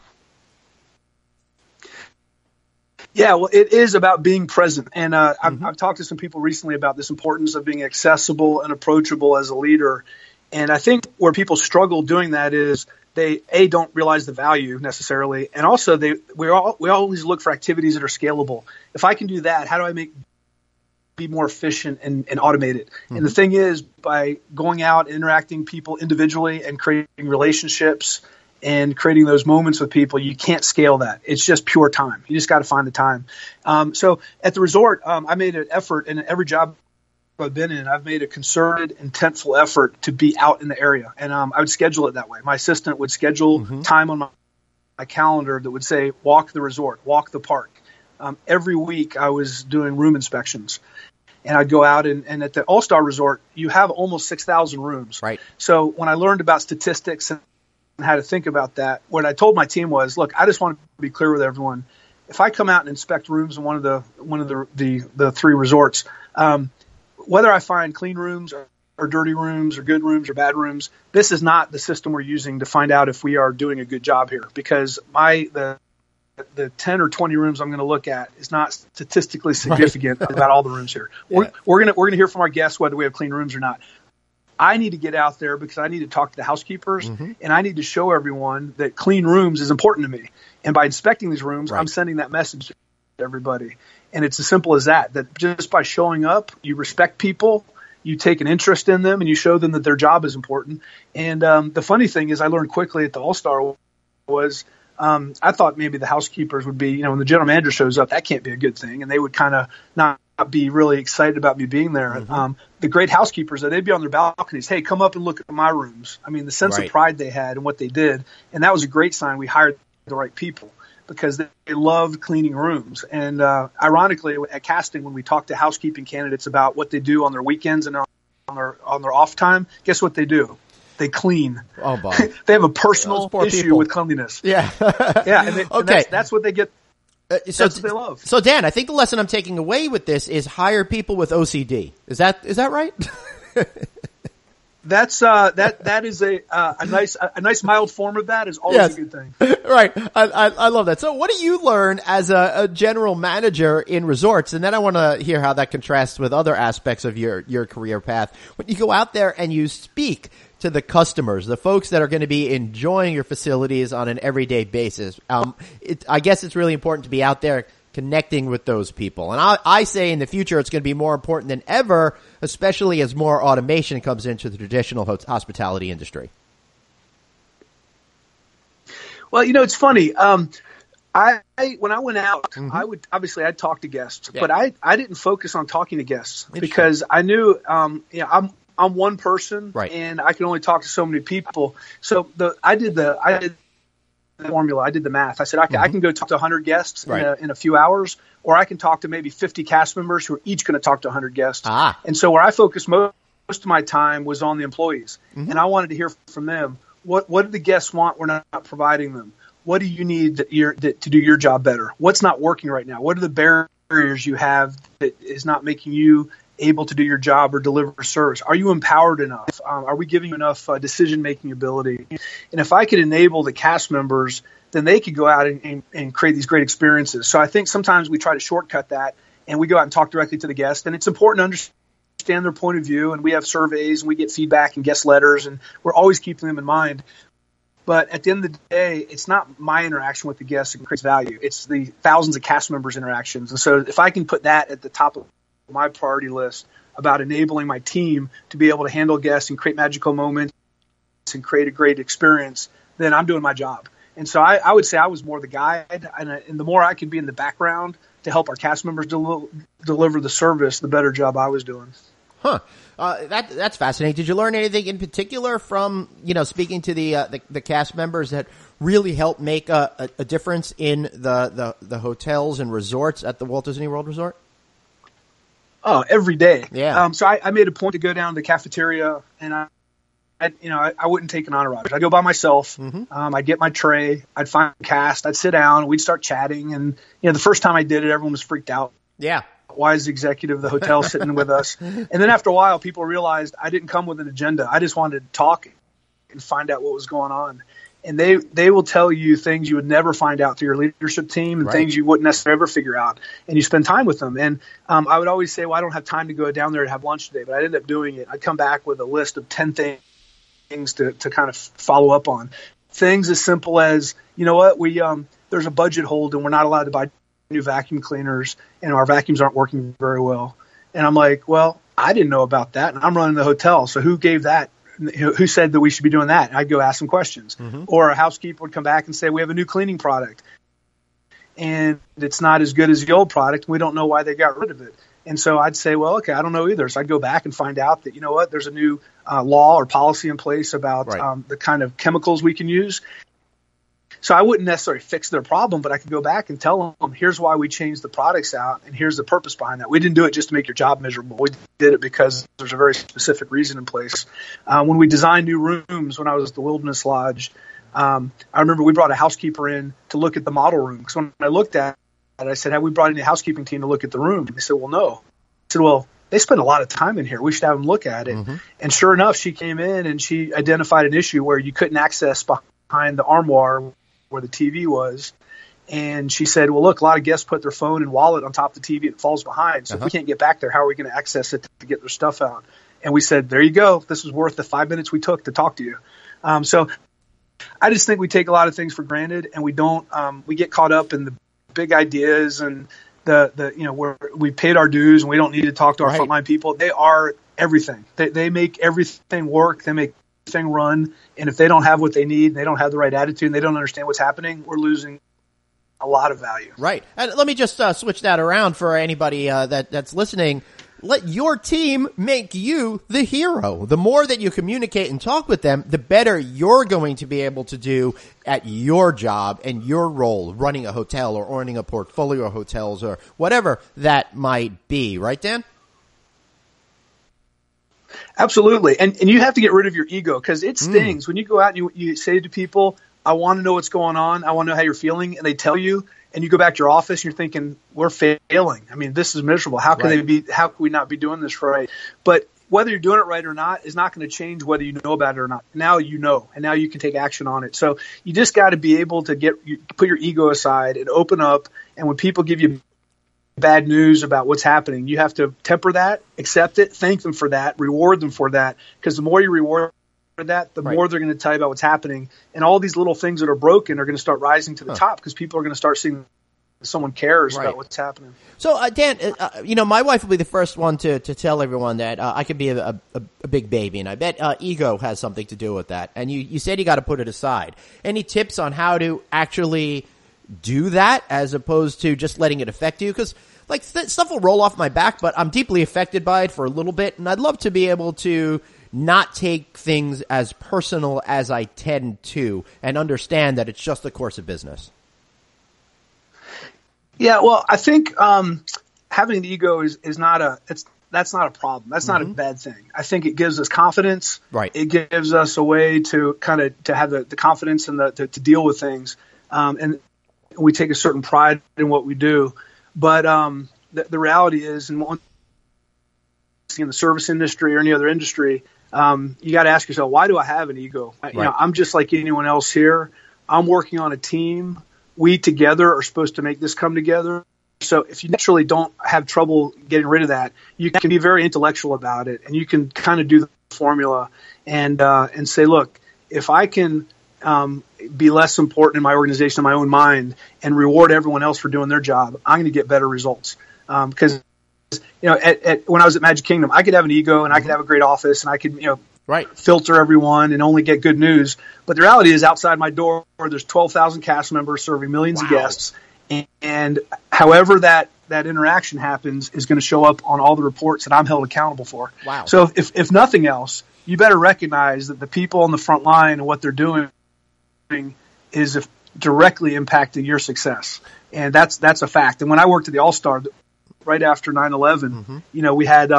Yeah, well, it is about being present. And I've talked to some people recently about this importance of being accessible and approachable as a leader. And I think where people struggle doing that is they don't realize the value necessarily, and also we always look for activities that are scalable. If I can do that, how do I be more efficient and automate it? And the thing is, by going out, interacting people individually, and creating relationships and creating those moments with people, you can't scale that. It's just pure time. You just got to find the time. So at the resort, I made an effort, and every job I've been in, I've made a concerted, intentful effort to be out in the area. And I would schedule it that way. My assistant would schedule time on my calendar that would say, walk the resort, walk the park. Every week I was doing room inspections. And I'd go out and at the All-Star Resort, you have almost 6,000 rooms. Right. So when I learned about statistics and how to think about that, what I told my team was, look, I just want to be clear with everyone. If I come out and inspect rooms in one of the 3 resorts, whether I find clean rooms or dirty rooms or good rooms or bad rooms, this is not the system we're using to find out if we are doing a good job here, because the 10 or 20 rooms I'm going to look at is not statistically significant about all the rooms here. Yeah. We're going to hear from our guests whether we have clean rooms or not. I need to get out there because I need to talk to the housekeepers, and I need to show everyone that clean rooms is important to me. And by inspecting these rooms, I'm sending that message to everybody. And it's as simple as that just by showing up, you respect people, you take an interest in them, and you show them that their job is important. And the funny thing is, I learned quickly at the All-Star was I thought maybe the housekeepers would be, when the general manager shows up, that can't be a good thing. And they would kind of not be really excited about me being there. The great housekeepers, they'd be on their balconies. Hey, come up and look at my rooms. I mean, the sense of pride they had and what they did. And that was a great sign we hired the right people, because they loved cleaning rooms. And ironically, at casting, when we talk to housekeeping candidates about what they do on their weekends and on their off time, guess what they do? They clean. Oh, Bob. They have a personal issue with cleanliness. Yeah. Yeah. And that's what they get. That's what they love. So Dan, I think the lesson I'm taking away with this is hire people with OCD. Is that right? That is a nice mild form of that is always a good thing. Right. I love that. So what do you learn as a general manager in resorts? And then I want to hear how that contrasts with other aspects of your career path. When you go out there and you speak to the customers, the folks that are going to be enjoying your facilities on an everyday basis. I guess it's really important to be out there connecting with those people. And I say in the future it's going to be more important than ever, especially as more automation comes into the traditional hospitality industry. Well, it's funny. When I went out, I'd talk to guests, but I didn't focus on talking to guests because I knew, I'm one person, right, and I can only talk to so many people. So I did the formula. I did the math. I said, okay, I can go talk to 100 guests in a few hours, or I can talk to maybe 50 cast members who are each going to talk to 100 guests. And so where I focused most of my time was on the employees, and I wanted to hear from them. What do the guests want? We're not providing them. What do you need to do your job better? What's not working right now? What are the barriers you have that is not making you able to do your job or deliver service? Are you empowered enough? Are we giving you enough decision-making ability? And if I could enable the cast members, then they could go out and create these great experiences. So I think sometimes we try to shortcut that and we go out and talk directly to the guest. And it's important to understand their point of view. And we have surveys and we get feedback and guest letters, and we're always keeping them in mind. But at the end of the day, it's not my interaction with the guests that creates value. It's the thousands of cast members' interactions. And so if I can put that at the top of my priority list about enabling my team to be able to handle guests and create magical moments and create a great experience, then I'm doing my job. And so I would say I was more the guide, and the more I could be in the background to help our cast members deliver the service, the better job I was doing. Huh. That's fascinating. Did you learn anything in particular from, speaking to the cast members that really helped make a difference in the hotels and resorts at the Walt Disney World Resort? Oh, every day. Yeah. So I made a point to go down to the cafeteria, and I wouldn't take an entourage. I'd go by myself. I'd get my tray. I'd find a cast. I'd sit down. We'd start chatting. And, the first time I did it, everyone was freaked out. Yeah. Why is the executive of the hotel sitting with us? And then after a while, people realized I didn't come with an agenda. I just wanted to talk and find out what was going on. And they will tell you things you would never find out through your leadership team, and things you wouldn't necessarily ever figure out. And you spend time with them. And I would always say, well, I don't have time to go down there and have lunch today, but I'd end up doing it. I'd come back with a list of 10 things to kind of follow up on. Things as simple as, there's a budget hold and we're not allowed to buy new vacuum cleaners, and our vacuums aren't working very well. And I'm like, well, I didn't know about that, and I'm running the hotel. So who gave that? Who said that we should be doing that? And I'd go ask some questions. Or a housekeeper would come back and say, we have a new cleaning product, and it's not as good as the old product. We don't know why they got rid of it. And so I'd say, well, okay, I don't know either. So I'd go back and find out that, there's a new law or policy in place about the kind of chemicals we can use. So I wouldn't necessarily fix their problem, but I could go back and tell them, here's why we changed the products out, and here's the purpose behind that. We didn't do it just to make your job miserable. We did it because there's a very specific reason in place. When we designed new rooms, when I was at the Wilderness Lodge, I remember we brought a housekeeper in to look at the model room. Because when I looked at it, I said, have we brought in a housekeeping team to look at the room? They said, well, no. I said, well, they spend a lot of time in here. We should have them look at it. And sure enough, she came in and she identified an issue where you couldn't access behind the armoire where the TV was. And she said, well, look, a lot of guests put their phone and wallet on top of the TV. It falls behind. So if we can't get back there, how are we going to access it to get their stuff out? And we said, there you go. This was worth the 5 minutes we took to talk to you. So I just think we take a lot of things for granted, and we don't, we get caught up in the big ideas and where we paid our dues and we don't need to talk to our frontline people. They are everything. They make everything work. They make everything run. And if they don't have what they need, and they don't have the right attitude, and they don't understand what's happening, we're losing a lot of value. Right. And let me just switch that around for anybody that's listening. Let your team make you the hero. The more that you communicate and talk with them, the better you're going to be able to do at your job and your role, running a hotel or owning a portfolio of hotels or whatever that might be. Right, Dan? Absolutely. And you have to get rid of your ego, because it stings. When you go out and you say to people, I want to know what's going on. I want to know how you're feeling. And they tell you, and you go back to your office, and you're thinking, we're failing. I mean, this is miserable. How can how can we not be doing this right? But whether you're doing it right or not is not going to change whether you know about it or not. Now you know, and now you can take action on it. So you just got to be able to put your ego aside and open up. And when people give you bad news about what's happening, you have to temper that, accept it, thank them for that, reward them for that. Because the more you reward that, the more they're going to tell you about what's happening. And all these little things that are broken are going to start rising to the top because people are going to start seeing someone cares about what's happening. So, Dan, my wife will be the first one to tell everyone that I could be a big baby, and I bet ego has something to do with that. And you said you got to put it aside. Any tips on how to actually do that as opposed to just letting it affect you? Because stuff will roll off my back, but I'm deeply affected by it for a little bit, and I'd love to be able to not take things as personal as I tend to and understand that it's just the course of business. Yeah, well, I think having an ego that's not a problem. That's not a bad thing. I think it gives us confidence. Right. It gives us a way to to have the confidence and to deal with things. And we take a certain pride in what we do. But the reality is, in the service industry or any other industry, you got to ask yourself, why do I have an ego? Right. I'm just like anyone else here. I'm working on a team. We together are supposed to make this come together. So if you naturally don't have trouble getting rid of that, you can be very intellectual about it, and you can kind of do the formula and say, look, if I can be less important in my organization, in my own mind, and reward everyone else for doing their job, I'm going to get better results. Because when I was at Magic Kingdom, I could have an ego and I could have a great office and I could filter everyone and only get good news. But the reality is, outside my door, there's 12,000 cast members serving millions of guests. And however that interaction happens is going to show up on all the reports that I'm held accountable for. Wow. So if nothing else, you better recognize that the people on the front line and what they're doing is directly impacting your success. And that's a fact. And when I worked at the All-Star right after 9/11, we had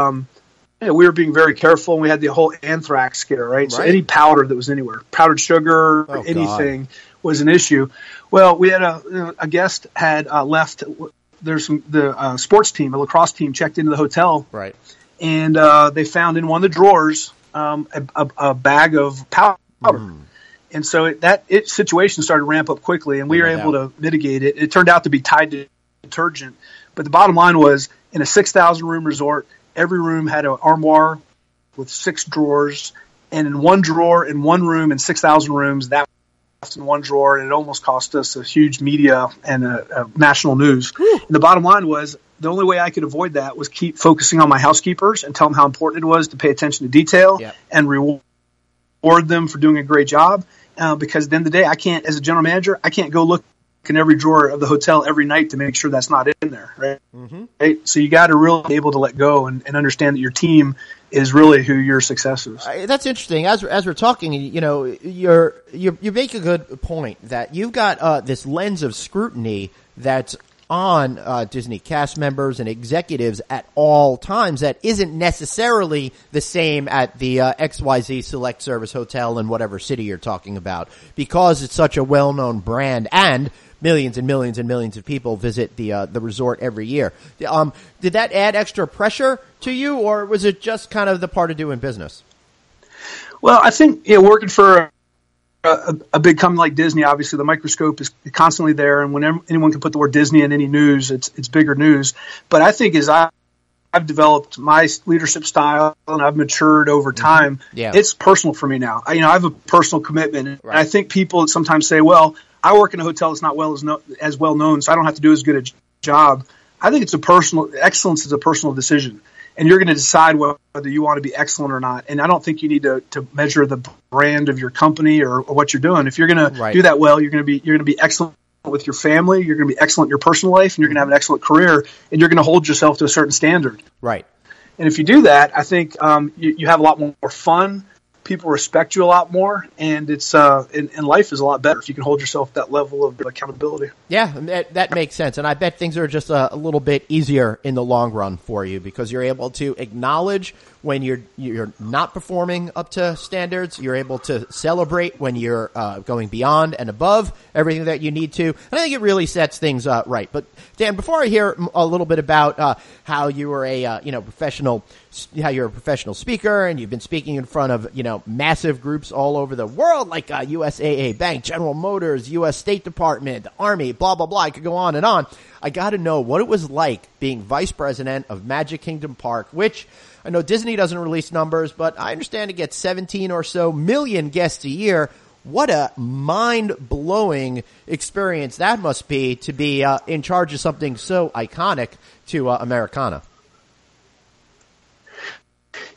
we were being very careful, and we had the whole anthrax scare, right? So any powder that was anywhere, powdered sugar, anything was an issue. Well, we had a guest had left. There's the sports team, a lacrosse team, checked into the hotel, right? And they found in one of the drawers a bag of powder. And so that situation started to ramp up quickly, and we were able to mitigate it. It turned out to be tied to detergent. But the bottom line was, in a 6,000-room resort, every room had an armoire with 6 drawers, and in one drawer, in one room, in 6,000 rooms, that was in one drawer, and it almost cost us a huge media and a national news. And the bottom line was, the only way I could avoid that was keep focusing on my housekeepers and tell them how important it was to pay attention to detail and reward them for doing a great job. Because at the end of the day, I can't, as a general manager, I can't go look in every drawer of the hotel every night to make sure that's not in there, right? Right? So you got to really be able to let go and understand that your team is really who your success is. That's interesting. As we're talking, you make a good point that you've got this lens of scrutiny that's on Disney cast members and executives at all times that isn't necessarily the same at the XYZ Select Service Hotel in whatever city you're talking about, because it's such a well-known brand and millions and millions and millions of people visit the resort every year. Did that add extra pressure to you, or was it just kind of the part of doing business? Well, I think working for a big company like Disney, obviously the microscope is constantly there, and whenever anyone can put the word Disney in any news, it's bigger news. But I think as I've developed my leadership style and I've matured over time, it's personal for me now. I have a personal commitment, and I think people sometimes say, "Well, I work in a hotel that's not as well known, so I don't have to do as good a job." I think excellence is a personal decision. And you're going to decide whether you want to be excellent or not. And I don't think you need to measure the brand of your company or what you're doing. If you're going to do that well, you're going to be excellent with your family. You're going to be excellent in your personal life, and you're going to have an excellent career. And you're going to hold yourself to a certain standard. Right. And if you do that, I think you have a lot more fun. People respect you a lot more, and it's and life is a lot better if you can hold yourself at that level of accountability. Yeah, that makes sense, and I bet things are just a little bit easier in the long run for you because you're able to acknowledge when you're not performing up to standards. You're able to celebrate when you're going beyond and above everything that you need to. And I think it really sets things right. But Dan, before I hear a little bit about how you were a professional how you're a professional speaker and you've been speaking in front of, massive groups all over the world like USAA Bank, General Motors, U.S. State Department, the Army, blah, blah, blah. I could go on and on. I got to know what it was like being vice president of Magic Kingdom Park, which I know Disney doesn't release numbers, but I understand it gets 17 or so million guests a year. What a mind-blowing experience that must be to be in charge of something so iconic to Americana.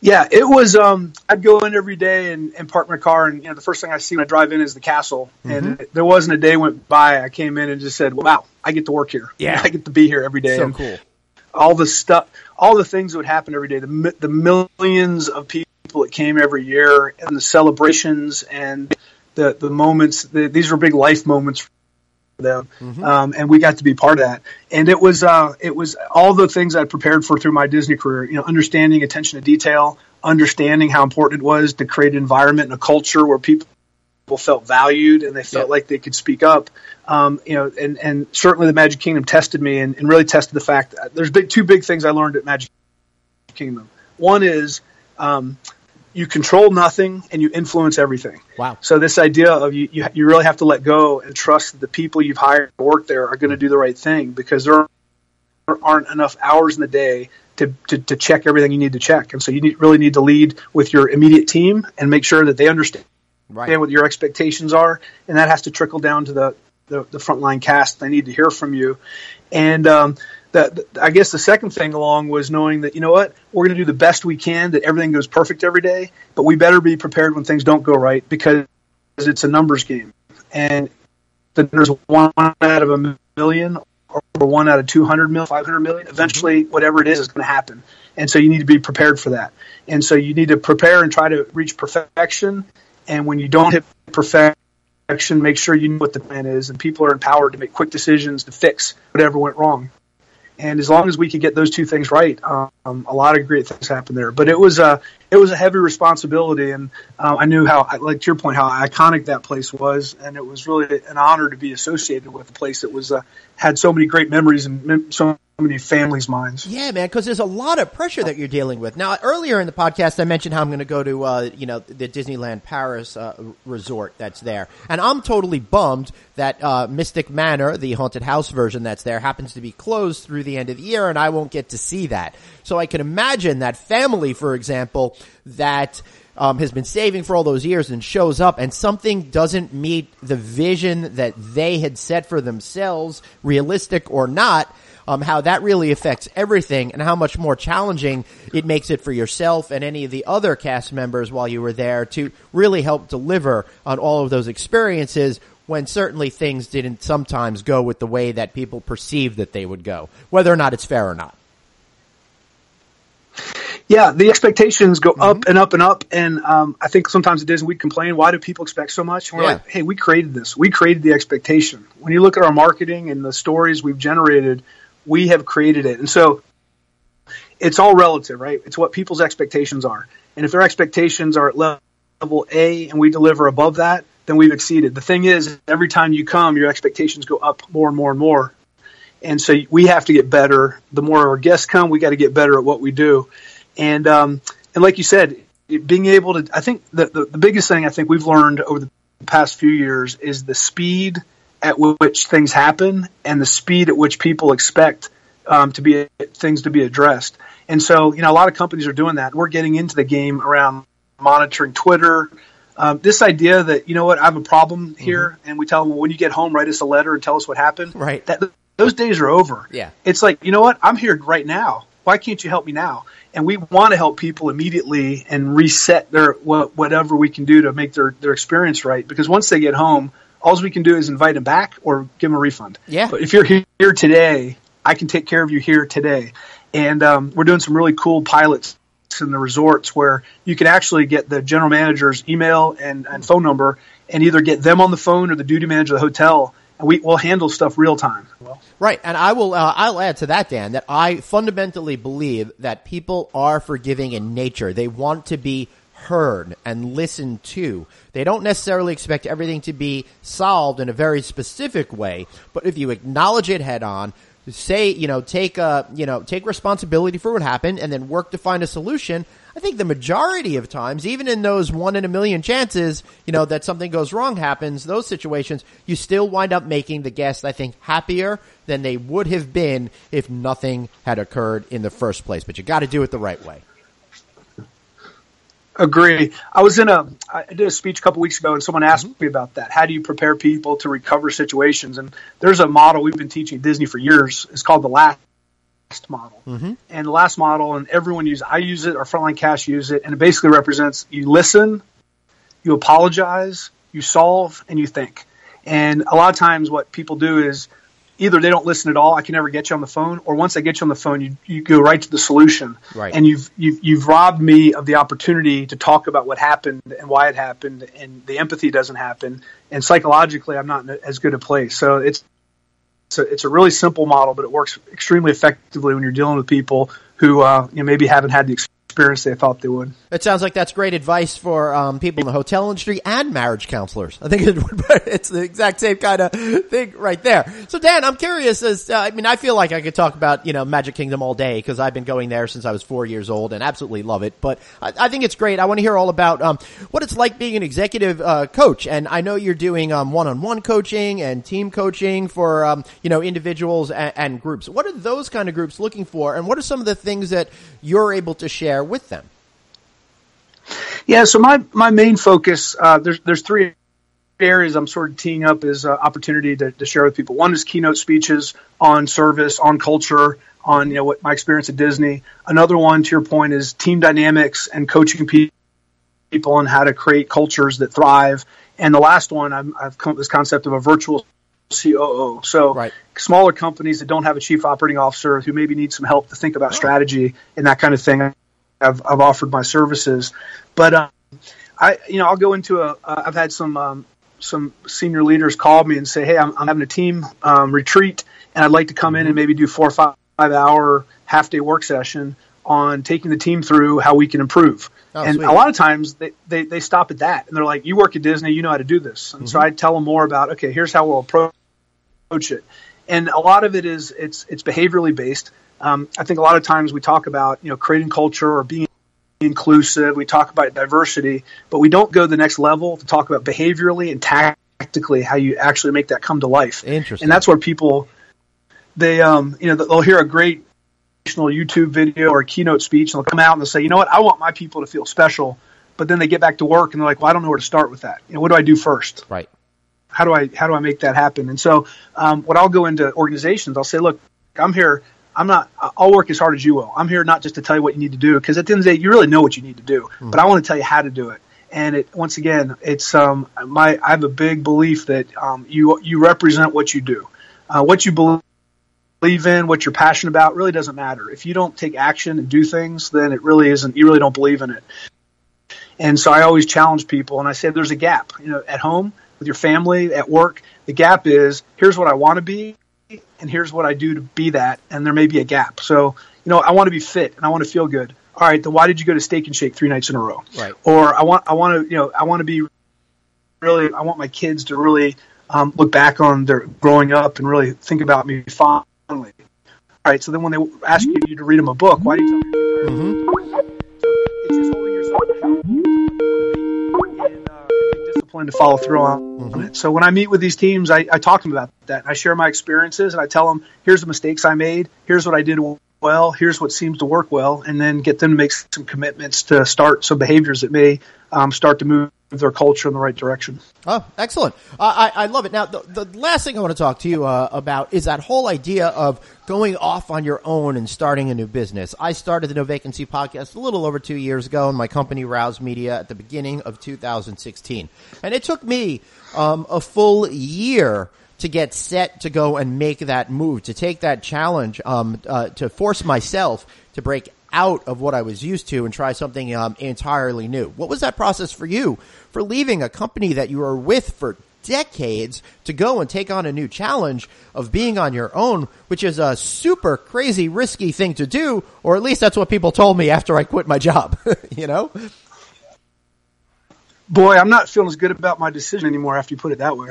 Yeah, it was, I'd go in every day and park my car, and, the first thing I see when I drive in is the castle. And there wasn't a day went by I came in and just said, wow, I get to work here. Yeah. I get to be here every day. So and cool. All the stuff, all the things that would happen every day, the millions of people that came every year, and the celebrations and the moments, these were big life moments for them. And we got to be part of that. And it was all the things I prepared for through my Disney career, understanding attention to detail, understanding how important it was to create an environment and a culture where people felt valued and they felt like they could speak up. And certainly the Magic Kingdom tested me and really tested the fact that there's two big things I learned at Magic Kingdom. One is, you control nothing and you influence everything. Wow. So this idea of you really have to let go and trust that the people you've hired to work there are going to do the right thing, because there aren't enough hours in the day to check everything you need to check. And so you really need to lead with your immediate team and make sure that they understand what your expectations are. And that has to trickle down to the frontline cast. They need to hear from you. And, I guess the second thing along was knowing that, we're going to do the best we can, that everything goes perfect every day, but we better be prepared when things don't go right, because it's a numbers game. And there's 1 out of a million or 1 out of 200 million, 500 million. Eventually, whatever it is going to happen. And so you need to be prepared for that. And so you need to prepare and try to reach perfection. And when you don't hit perfection, make sure you know what the plan is, and people are empowered to make quick decisions to fix whatever went wrong. And as long as we could get those two things right, a lot of great things happened there. But it was a heavy responsibility, and I knew like to your point, how iconic that place was, and it was really an honor to be associated with a place that was had so many great memories and so many families' minds. Yeah, man, because there's a lot of pressure that you're dealing with. Now, earlier in the podcast, I mentioned how I'm going to go to the Disneyland Paris resort that's there, and I'm totally bummed that Mystic Manor, the haunted house version that's there, happens to be closed through the end of the year, and I won't get to see that. So I can imagine that family, for example, that has been saving for all those years and shows up and something doesn't meet the vision that they had set for themselves, realistic or not, how that really affects everything and how much more challenging it makes it for yourself and any of the other cast members while you were there to really help deliver on all of those experiences, when certainly things didn't sometimes go with the way that people perceived that they would go, whether or not it's fair or not. Yeah, the expectations go up and up and up. And I think sometimes at Disney we complain, why do people expect so much? And we're like, hey, we created this. We created the expectation. When you look at our marketing and the stories we've generated, we have created it. And so it's all relative, right? It's what people's expectations are. And if their expectations are at level A and we deliver above that, then we've exceeded. The thing is, every time you come, your expectations go up more and more and more. And so we have to get better. The more our guests come, we got to get better at what we do. And like you said, being able to, I think the biggest thing I think we've learned over the past few years is the speed at which things happen and the speed at which people expect things to be addressed. And so, a lot of companies are doing that. We're getting into the game around monitoring Twitter. This idea that, I have a problem here, and we tell them, well, when you get home, write us a letter and tell us what happened. Right. Those days are over. Yeah. It's like, I'm here right now. Why can't you help me now? And we want to help people immediately and reset their whatever we can do to make their experience right. Because once they get home, all we can do is invite them back or give them a refund. Yeah. But if you're here today, I can take care of you here today. And we're doing some really cool pilots in the resorts where you can actually get the general manager's email and phone number and either get them on the phone or the duty manager of the hotel, and we'll handle stuff real time. Right, and I'll add to that, Dan, that I fundamentally believe that people are forgiving in nature. They want to be heard and listened to. They don't necessarily expect everything to be solved in a very specific way, but if you acknowledge it head on, say, take responsibility for what happened and then work to find a solution, I think the majority of times, even in those 1 in a million chances, that something goes wrong happens, those situations, you still wind up making the guests, I think, happier than they would have been if nothing had occurred in the first place. But you got to do it the right way. Agree. I did a speech a couple weeks ago and someone asked me about that. How do you prepare people to recover situations? And there's a model we've been teaching at Disney for years. It's called the LAST model. And the LAST model, and everyone uses it. I use it, our frontline cast use it, and it basically represents you listen, you apologize, you solve, and you think. And a lot of times what people do is either they don't listen at all, I can never get you on the phone, or once I get you on the phone, you go right to the solution. Right. And you've robbed me of the opportunity to talk about what happened and why it happened, and the empathy doesn't happen. And psychologically, I'm not in as good a place. So it's a really simple model, but it works extremely effectively when you're dealing with people who maybe haven't had the experience they thought they would. It sounds like that's great advice for people in the hotel industry and marriage counselors. I think it's the exact same kind of thing right there. So Dan, I'm curious I feel like I could talk about, Magic Kingdom all day because I've been going there since I was 4 years old and absolutely love it. But I think it's great. I want to hear all about what it's like being an executive coach. And I know you're doing one-on-one coaching and team coaching for individuals and groups. What are those kind of groups looking for, and what are some of the things that you're able to share with them? Yeah, so my main focus, there's three areas I'm sort of teeing up as opportunity to share with people. One is keynote speeches on service, on culture, on what my experience at Disney. Another one, to your point, is team dynamics and coaching people on how to create cultures that thrive. And the last one, I've come up with this concept of a virtual COO. So right. Smaller companies that don't have a chief operating officer who maybe need some help to think about strategy and that kind of thing, I've offered my services. But I'll go into I've had some senior leaders call me and say, hey, I'm having a team retreat, and I'd like to come in and maybe do 4 or 5 hour half day work session on taking the team through how we can improve. And sweet. A lot of times they stop at that, and they're like, you work at Disney, you know how to do this. And so I tell them more about, okay, here's how we'll approach it. And a lot of it is it's behaviorally based. I think a lot of times we talk about creating culture or being inclusive. We talk about diversity, but we don't go the next level to talk about behaviorally and tactically how you actually make that come to life. Interesting. And that's where people they'll hear a great YouTube video or a keynote speech, and they'll come out and they'll say, I want my people to feel special. But then they get back to work and they're like, well, I don't know where to start with that. What do I do first? Right. How do I make that happen? And so what I'll go into organizations, I'll say, look, I'm here. I'll work as hard as you will. I'm here not just to tell you what you need to do, because at the end of the day, you really know what you need to do, but I want to tell you how to do it. And once again, it's I have a big belief that you represent what you do, what you believe in, what you're passionate about really doesn't matter. If you don't take action and do things, then it really isn't. You really don't believe in it. And so I always challenge people, and I say there's a gap. At home with your family, at work, the gap is here's what I want to be, and here's what I do to be that, and there may be a gap. So, I want to be fit and I want to feel good. All right, then why did you go to Steak and Shake 3 nights in a row? Right. Or I want to be really, I want my kids to really look back on their growing up and really think about me fondly. All right, so then when they ask you to read them a book, why do you tell them? So it's just holding yourself accountable and discipline to follow through on it. So when I meet with these teams, I talk to them about that. I share my experiences, and I tell them, here's the mistakes I made, here's what I did well, here's what seems to work well, and then get them to make some commitments to start some behaviors that may start to move their culture in the right direction. Oh, excellent. I love it. Now, the last thing I want to talk to you about is that whole idea of going off on your own and starting a new business. I started the No Vacancy podcast a little over 2 years ago, and my company, Rouse Media, at the beginning of 2016. And it took me a full year to get set to go and make that move, to take that challenge, to force myself to break out of what I was used to and try something entirely new. What was that process for you, for leaving a company that you were with for decades to go and take on a new challenge of being on your own, which is a super crazy, risky thing to do, or at least that's what people told me after I quit my job, Boy, I'm not feeling as good about my decision anymore after you put it that way.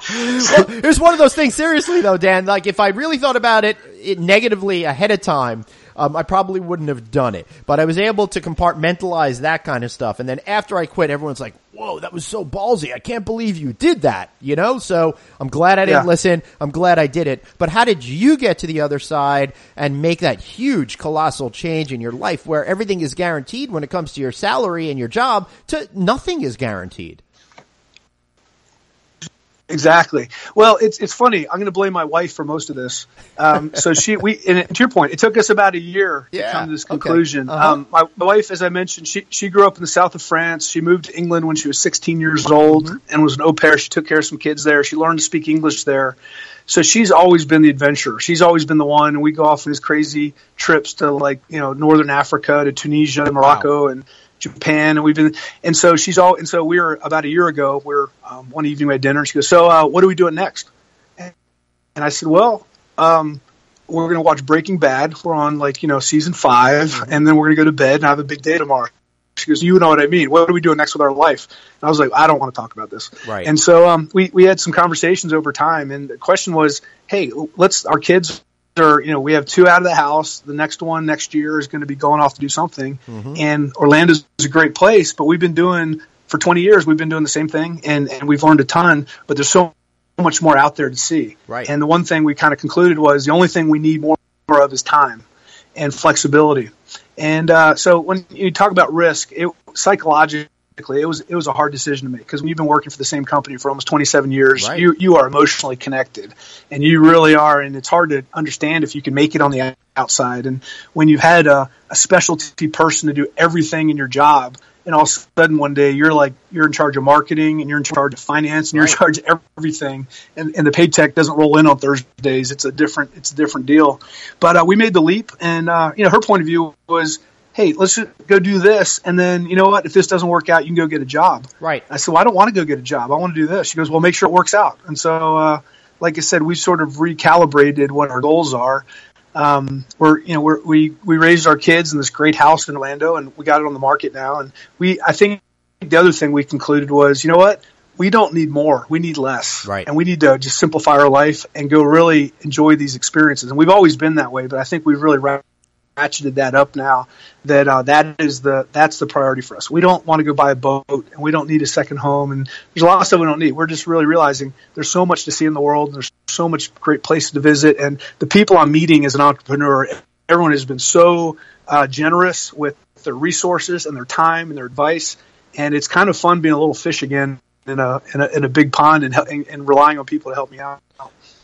Well, it was one of those things, seriously though, Dan, like if I really thought about it negatively ahead of time, I probably wouldn't have done it, but I was able to compartmentalize that kind of stuff. And then after I quit, everyone's like, whoa, that was so ballsy. I can't believe you did that, you know? So I'm glad I didn't listen. I'm glad I did it. But how did you get to the other side and make that huge, colossal change in your life where everything is guaranteed when it comes to your salary and your job to nothing is guaranteed? Exactly. Well, it's funny. I'm going to blame my wife for most of this. So and to your point, it took us about a year to come to this conclusion. Okay. Uh-huh. My wife, as I mentioned, she grew up in the south of France. She moved to England when she was 16 years old and was an au pair. She took care of some kids there. She learned to speak English there. So she's always been the adventurer. She's always been the one. And we go off on these crazy trips to Northern Africa, to Tunisia, and Morocco, and Japan, and so we were about a year ago. One evening we had dinner, and she goes, "So, what are we doing next?" And I said, "Well, we're going to watch Breaking Bad. We're on season 5, and then we're going to go to bed and have a big day tomorrow." She goes, "You know what I mean? What are we doing next with our life?" And I was like, "I don't want to talk about this." Right. And so we had some conversations over time, and the question was, "Hey, our kids." We have 2 out of the house. The next one next year is going to be going off to do something. Mm-hmm. And Orlando's a great place, but for 20 years, we've been doing the same thing, and we've learned a ton, but there's so much more out there to see. Right. And the one thing we kind of concluded was the only thing we need more of is time and flexibility. And so when you talk about risk, psychologically, it was a hard decision to make because we've been working for the same company for almost 27 years. Right. You are emotionally connected, and you really are, and it's hard to understand if you can make it on the outside. And when you've had a specialty person to do everything in your job, and all of a sudden one day you're in charge of marketing, and you're in charge of finance, and you're in charge of everything, and the paycheck doesn't roll in on Thursdays. It's a different deal. But we made the leap, and her point of view was, hey, let's just go do this. And then, you know what? If this doesn't work out, you can go get a job. Right. I said, well, I don't want to go get a job. I want to do this. She goes, well, make sure it works out. And so, like I said, we sort of recalibrated what our goals are. We raised our kids in this great house in Orlando, and we got it on the market now. And I think the other thing we concluded was, you know what? We don't need more. We need less. Right. And we need to just simplify our life and go really enjoy these experiences. And we've always been that way, but I think we've really ratcheted that up now. That's the priority for us. We don't want to go buy a boat, and we don't need a second home, and there's a lot of stuff we don't need. We're just really realizing there's so much to see in the world, and there's so much great places to visit, and the people I'm meeting as an entrepreneur, everyone has been so generous with their resources and their time and their advice, and it's kind of fun being a little fish again in a big pond and relying on people to help me out.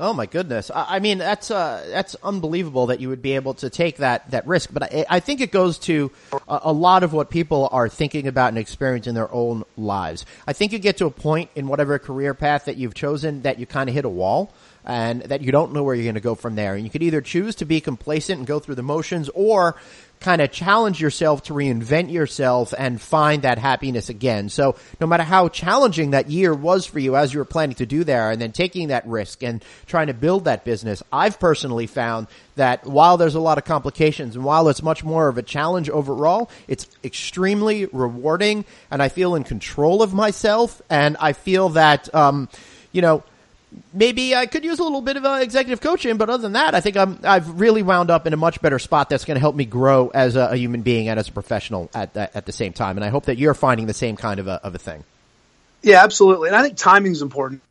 Oh my goodness. I mean, that's unbelievable that you would be able to take that risk. But I think it goes to a lot of what people are thinking about and experiencing in their own lives. I think you get to a point in whatever career path that you've chosen that you kind of hit a wall and that you don't know where you're going to go from there. And you could either choose to be complacent and go through the motions, or kind of challenge yourself to reinvent yourself and find that happiness again. So no matter how challenging that year was for you as you were planning to do there and then taking that risk and trying to build that business, I've personally found that while there's a lot of complications and while it's much more of a challenge overall, it's extremely rewarding, and I feel in control of myself, and I feel that, maybe I could use a little bit of executive coaching, but other than that, I think I've really wound up in a much better spot that's going to help me grow as a human being and as a professional at the same time. And I hope that you're finding the same kind of a thing. Yeah, absolutely. And I think timing is important.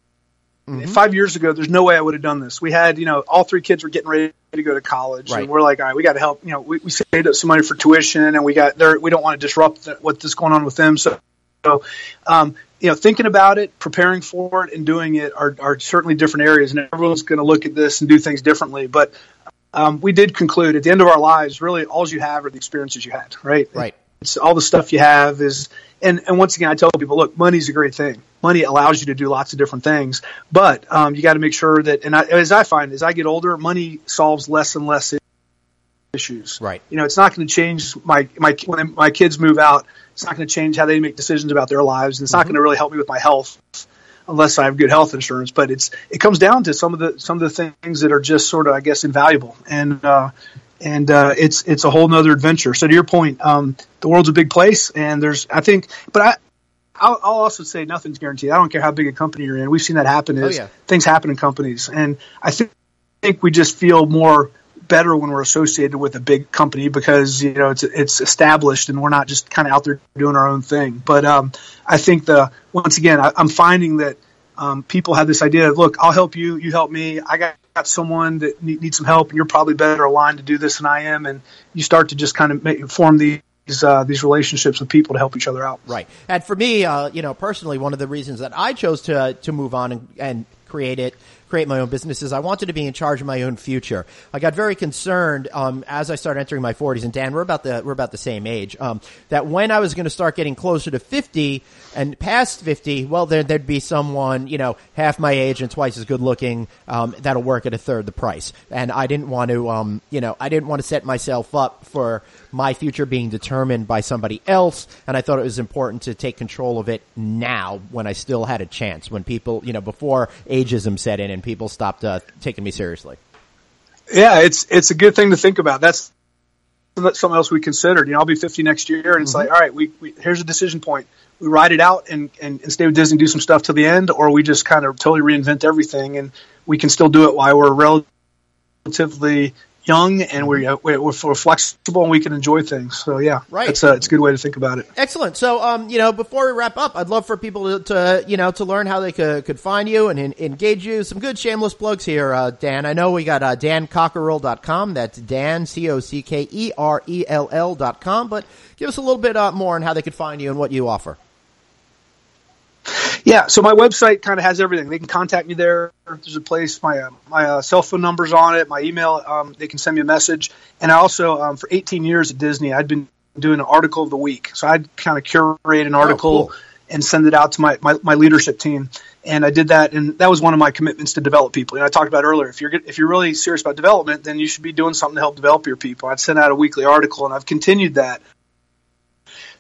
Mm-hmm. 5 years ago, there's no way I would have done this. We had, all 3 kids were getting ready to go to college, right. And we're like, all right, we got to help. We saved up some money for tuition, and we don't want to disrupt what's going on with them. So, thinking about it, preparing for it, and doing it are certainly different areas, and everyone's going to look at this and do things differently. But we did conclude at the end of our lives, really all you have are the experiences you had, right? Right. It's all the stuff you have is, and once again, I tell people, look, money's a great thing. Money allows you to do lots of different things, but you got to make sure that, and as I get older, money solves less and less issues. Right. It's not going to change when my kids move out. It's not going to change how they make decisions about their lives, and it's not going to really help me with my health unless I have good health insurance. But it comes down to some of the things that are just sort of, I guess, invaluable, and it's a whole nother adventure. So to your point, the world's a big place, and I I'll also say nothing's guaranteed. I don't care how big a company you're in. We've seen that happen. Things happen in companies. And I think we just feel more better when we're associated with a big company because, it's established and we're not just kind of out there doing our own thing. But I think once again, I'm finding that people have this idea of, look, I'll help you, you help me. I got someone that needs some help and you're probably better aligned to do this than I am. And you start to just kind of form these relationships with people to help each other out. Right. And for me, personally, one of the reasons that I chose to move on and create my own business is I wanted to be in charge of my own future. I got very concerned as I started entering my 40s, and Dan, we're about the same age, that when I was going to start getting closer to 50 and past 50, well, there'd be someone, half my age and twice as good looking, that'll work at a third the price. And I didn't want to, set myself up for my future being determined by somebody else. And I thought it was important to take control of it now when I still had a chance, when people, before ageism set in and people stopped taking me seriously. Yeah, it's a good thing to think about. That's something else we considered. I'll be 50 next year, and it's like, all right, we here's a decision point. We ride it out and stay with Disney, do some stuff till the end, or we just kind of totally reinvent everything, and we can still do it while we're relatively young and we're flexible and we can enjoy things. So yeah, right. It's a good way to think about it. Excellent. So, before we wrap up, I'd love for people to learn how they could find you and engage you. Some good shameless plugs here, Dan. I know we got, dancockerell.com. That's Dan, COCKERELL.com, but give us a little bit more on how they could find you and what you offer. Yeah, so my website kind of has everything. They can contact me there. There's a place, my cell phone number's on it, my email, they can send me a message. And I also, for 18 years at Disney, I'd been doing an article of the week. So I'd kind of curate an article and send it out to my leadership team. And I did that, and that was one of my commitments to develop people. I talked about earlier, if you're really serious about development, then you should be doing something to help develop your people. I'd send out a weekly article, and I've continued that.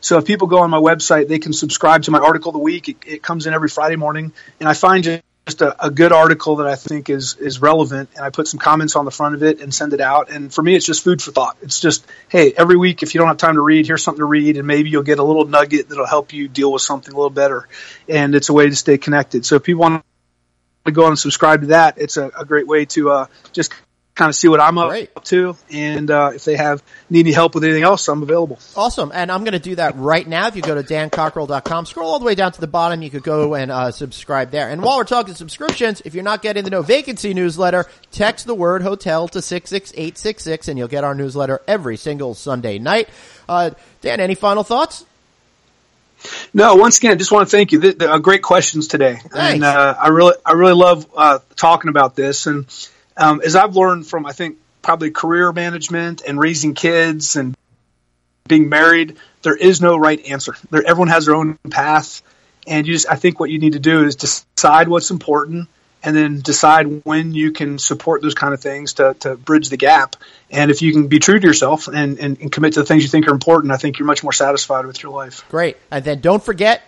So if people go on my website, they can subscribe to my article of the week. It comes in every Friday morning, and I find just a good article that I think is relevant, and I put some comments on the front of it and send it out. And for me, it's just food for thought. It's just, hey, every week, if you don't have time to read, here's something to read, and maybe you'll get a little nugget that'll help you deal with something a little better. And it's a way to stay connected. So if people want to go on and subscribe to that, it's a great way to just kind of see what I'm up to, and if they need any help with anything else, I'm available. Awesome. And I'm going to do that right now. If you go to dancockerell.com, scroll all the way down to the bottom, you could go and subscribe there. And while we're talking subscriptions, if you're not getting the No Vacancy newsletter, text the word hotel to 66866 and you'll get our newsletter every single Sunday night. Dan, any final thoughts? No, once again, I just want to thank you. Great questions today. Thanks. And I really love talking about this. And as I've learned from, I think, probably career management and raising kids and being married, there is no right answer. Everyone has their own path. And I think what you need to do is decide what's important and then decide when you can support those kind of things to bridge the gap. And if you can be true to yourself and commit to the things you think are important, I think you're much more satisfied with your life. Great. And then don't forget,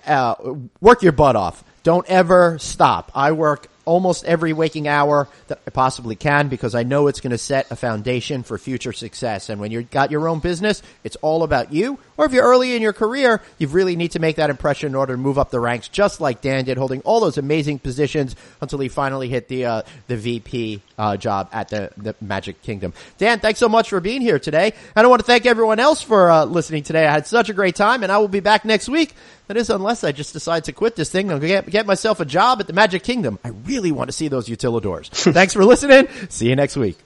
work your butt off. Don't ever stop. I work almost every waking hour that I possibly can because I know it's going to set a foundation for future success. And when you've got your own business, it's all about you. Or if you're early in your career, you really need to make that impression in order to move up the ranks, just like Dan did, holding all those amazing positions until he finally hit the VP job at the Magic Kingdom. Dan, thanks so much for being here today. And I want to thank everyone else for listening today. I had such a great time, and I will be back next week. That is, unless I just decide to quit this thing and get myself a job at the Magic Kingdom. I really want to see those utilidors. Thanks for listening. See you next week.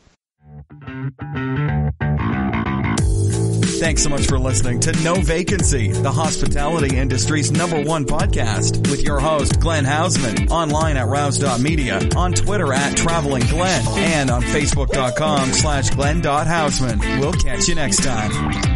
Thanks so much for listening to No Vacancy, the hospitality industry's #1 podcast with your host, Glenn Hausman, online at rouse.media, on Twitter at Traveling Glenn, and on Facebook.com/Glenn.Hausman. We'll catch you next time.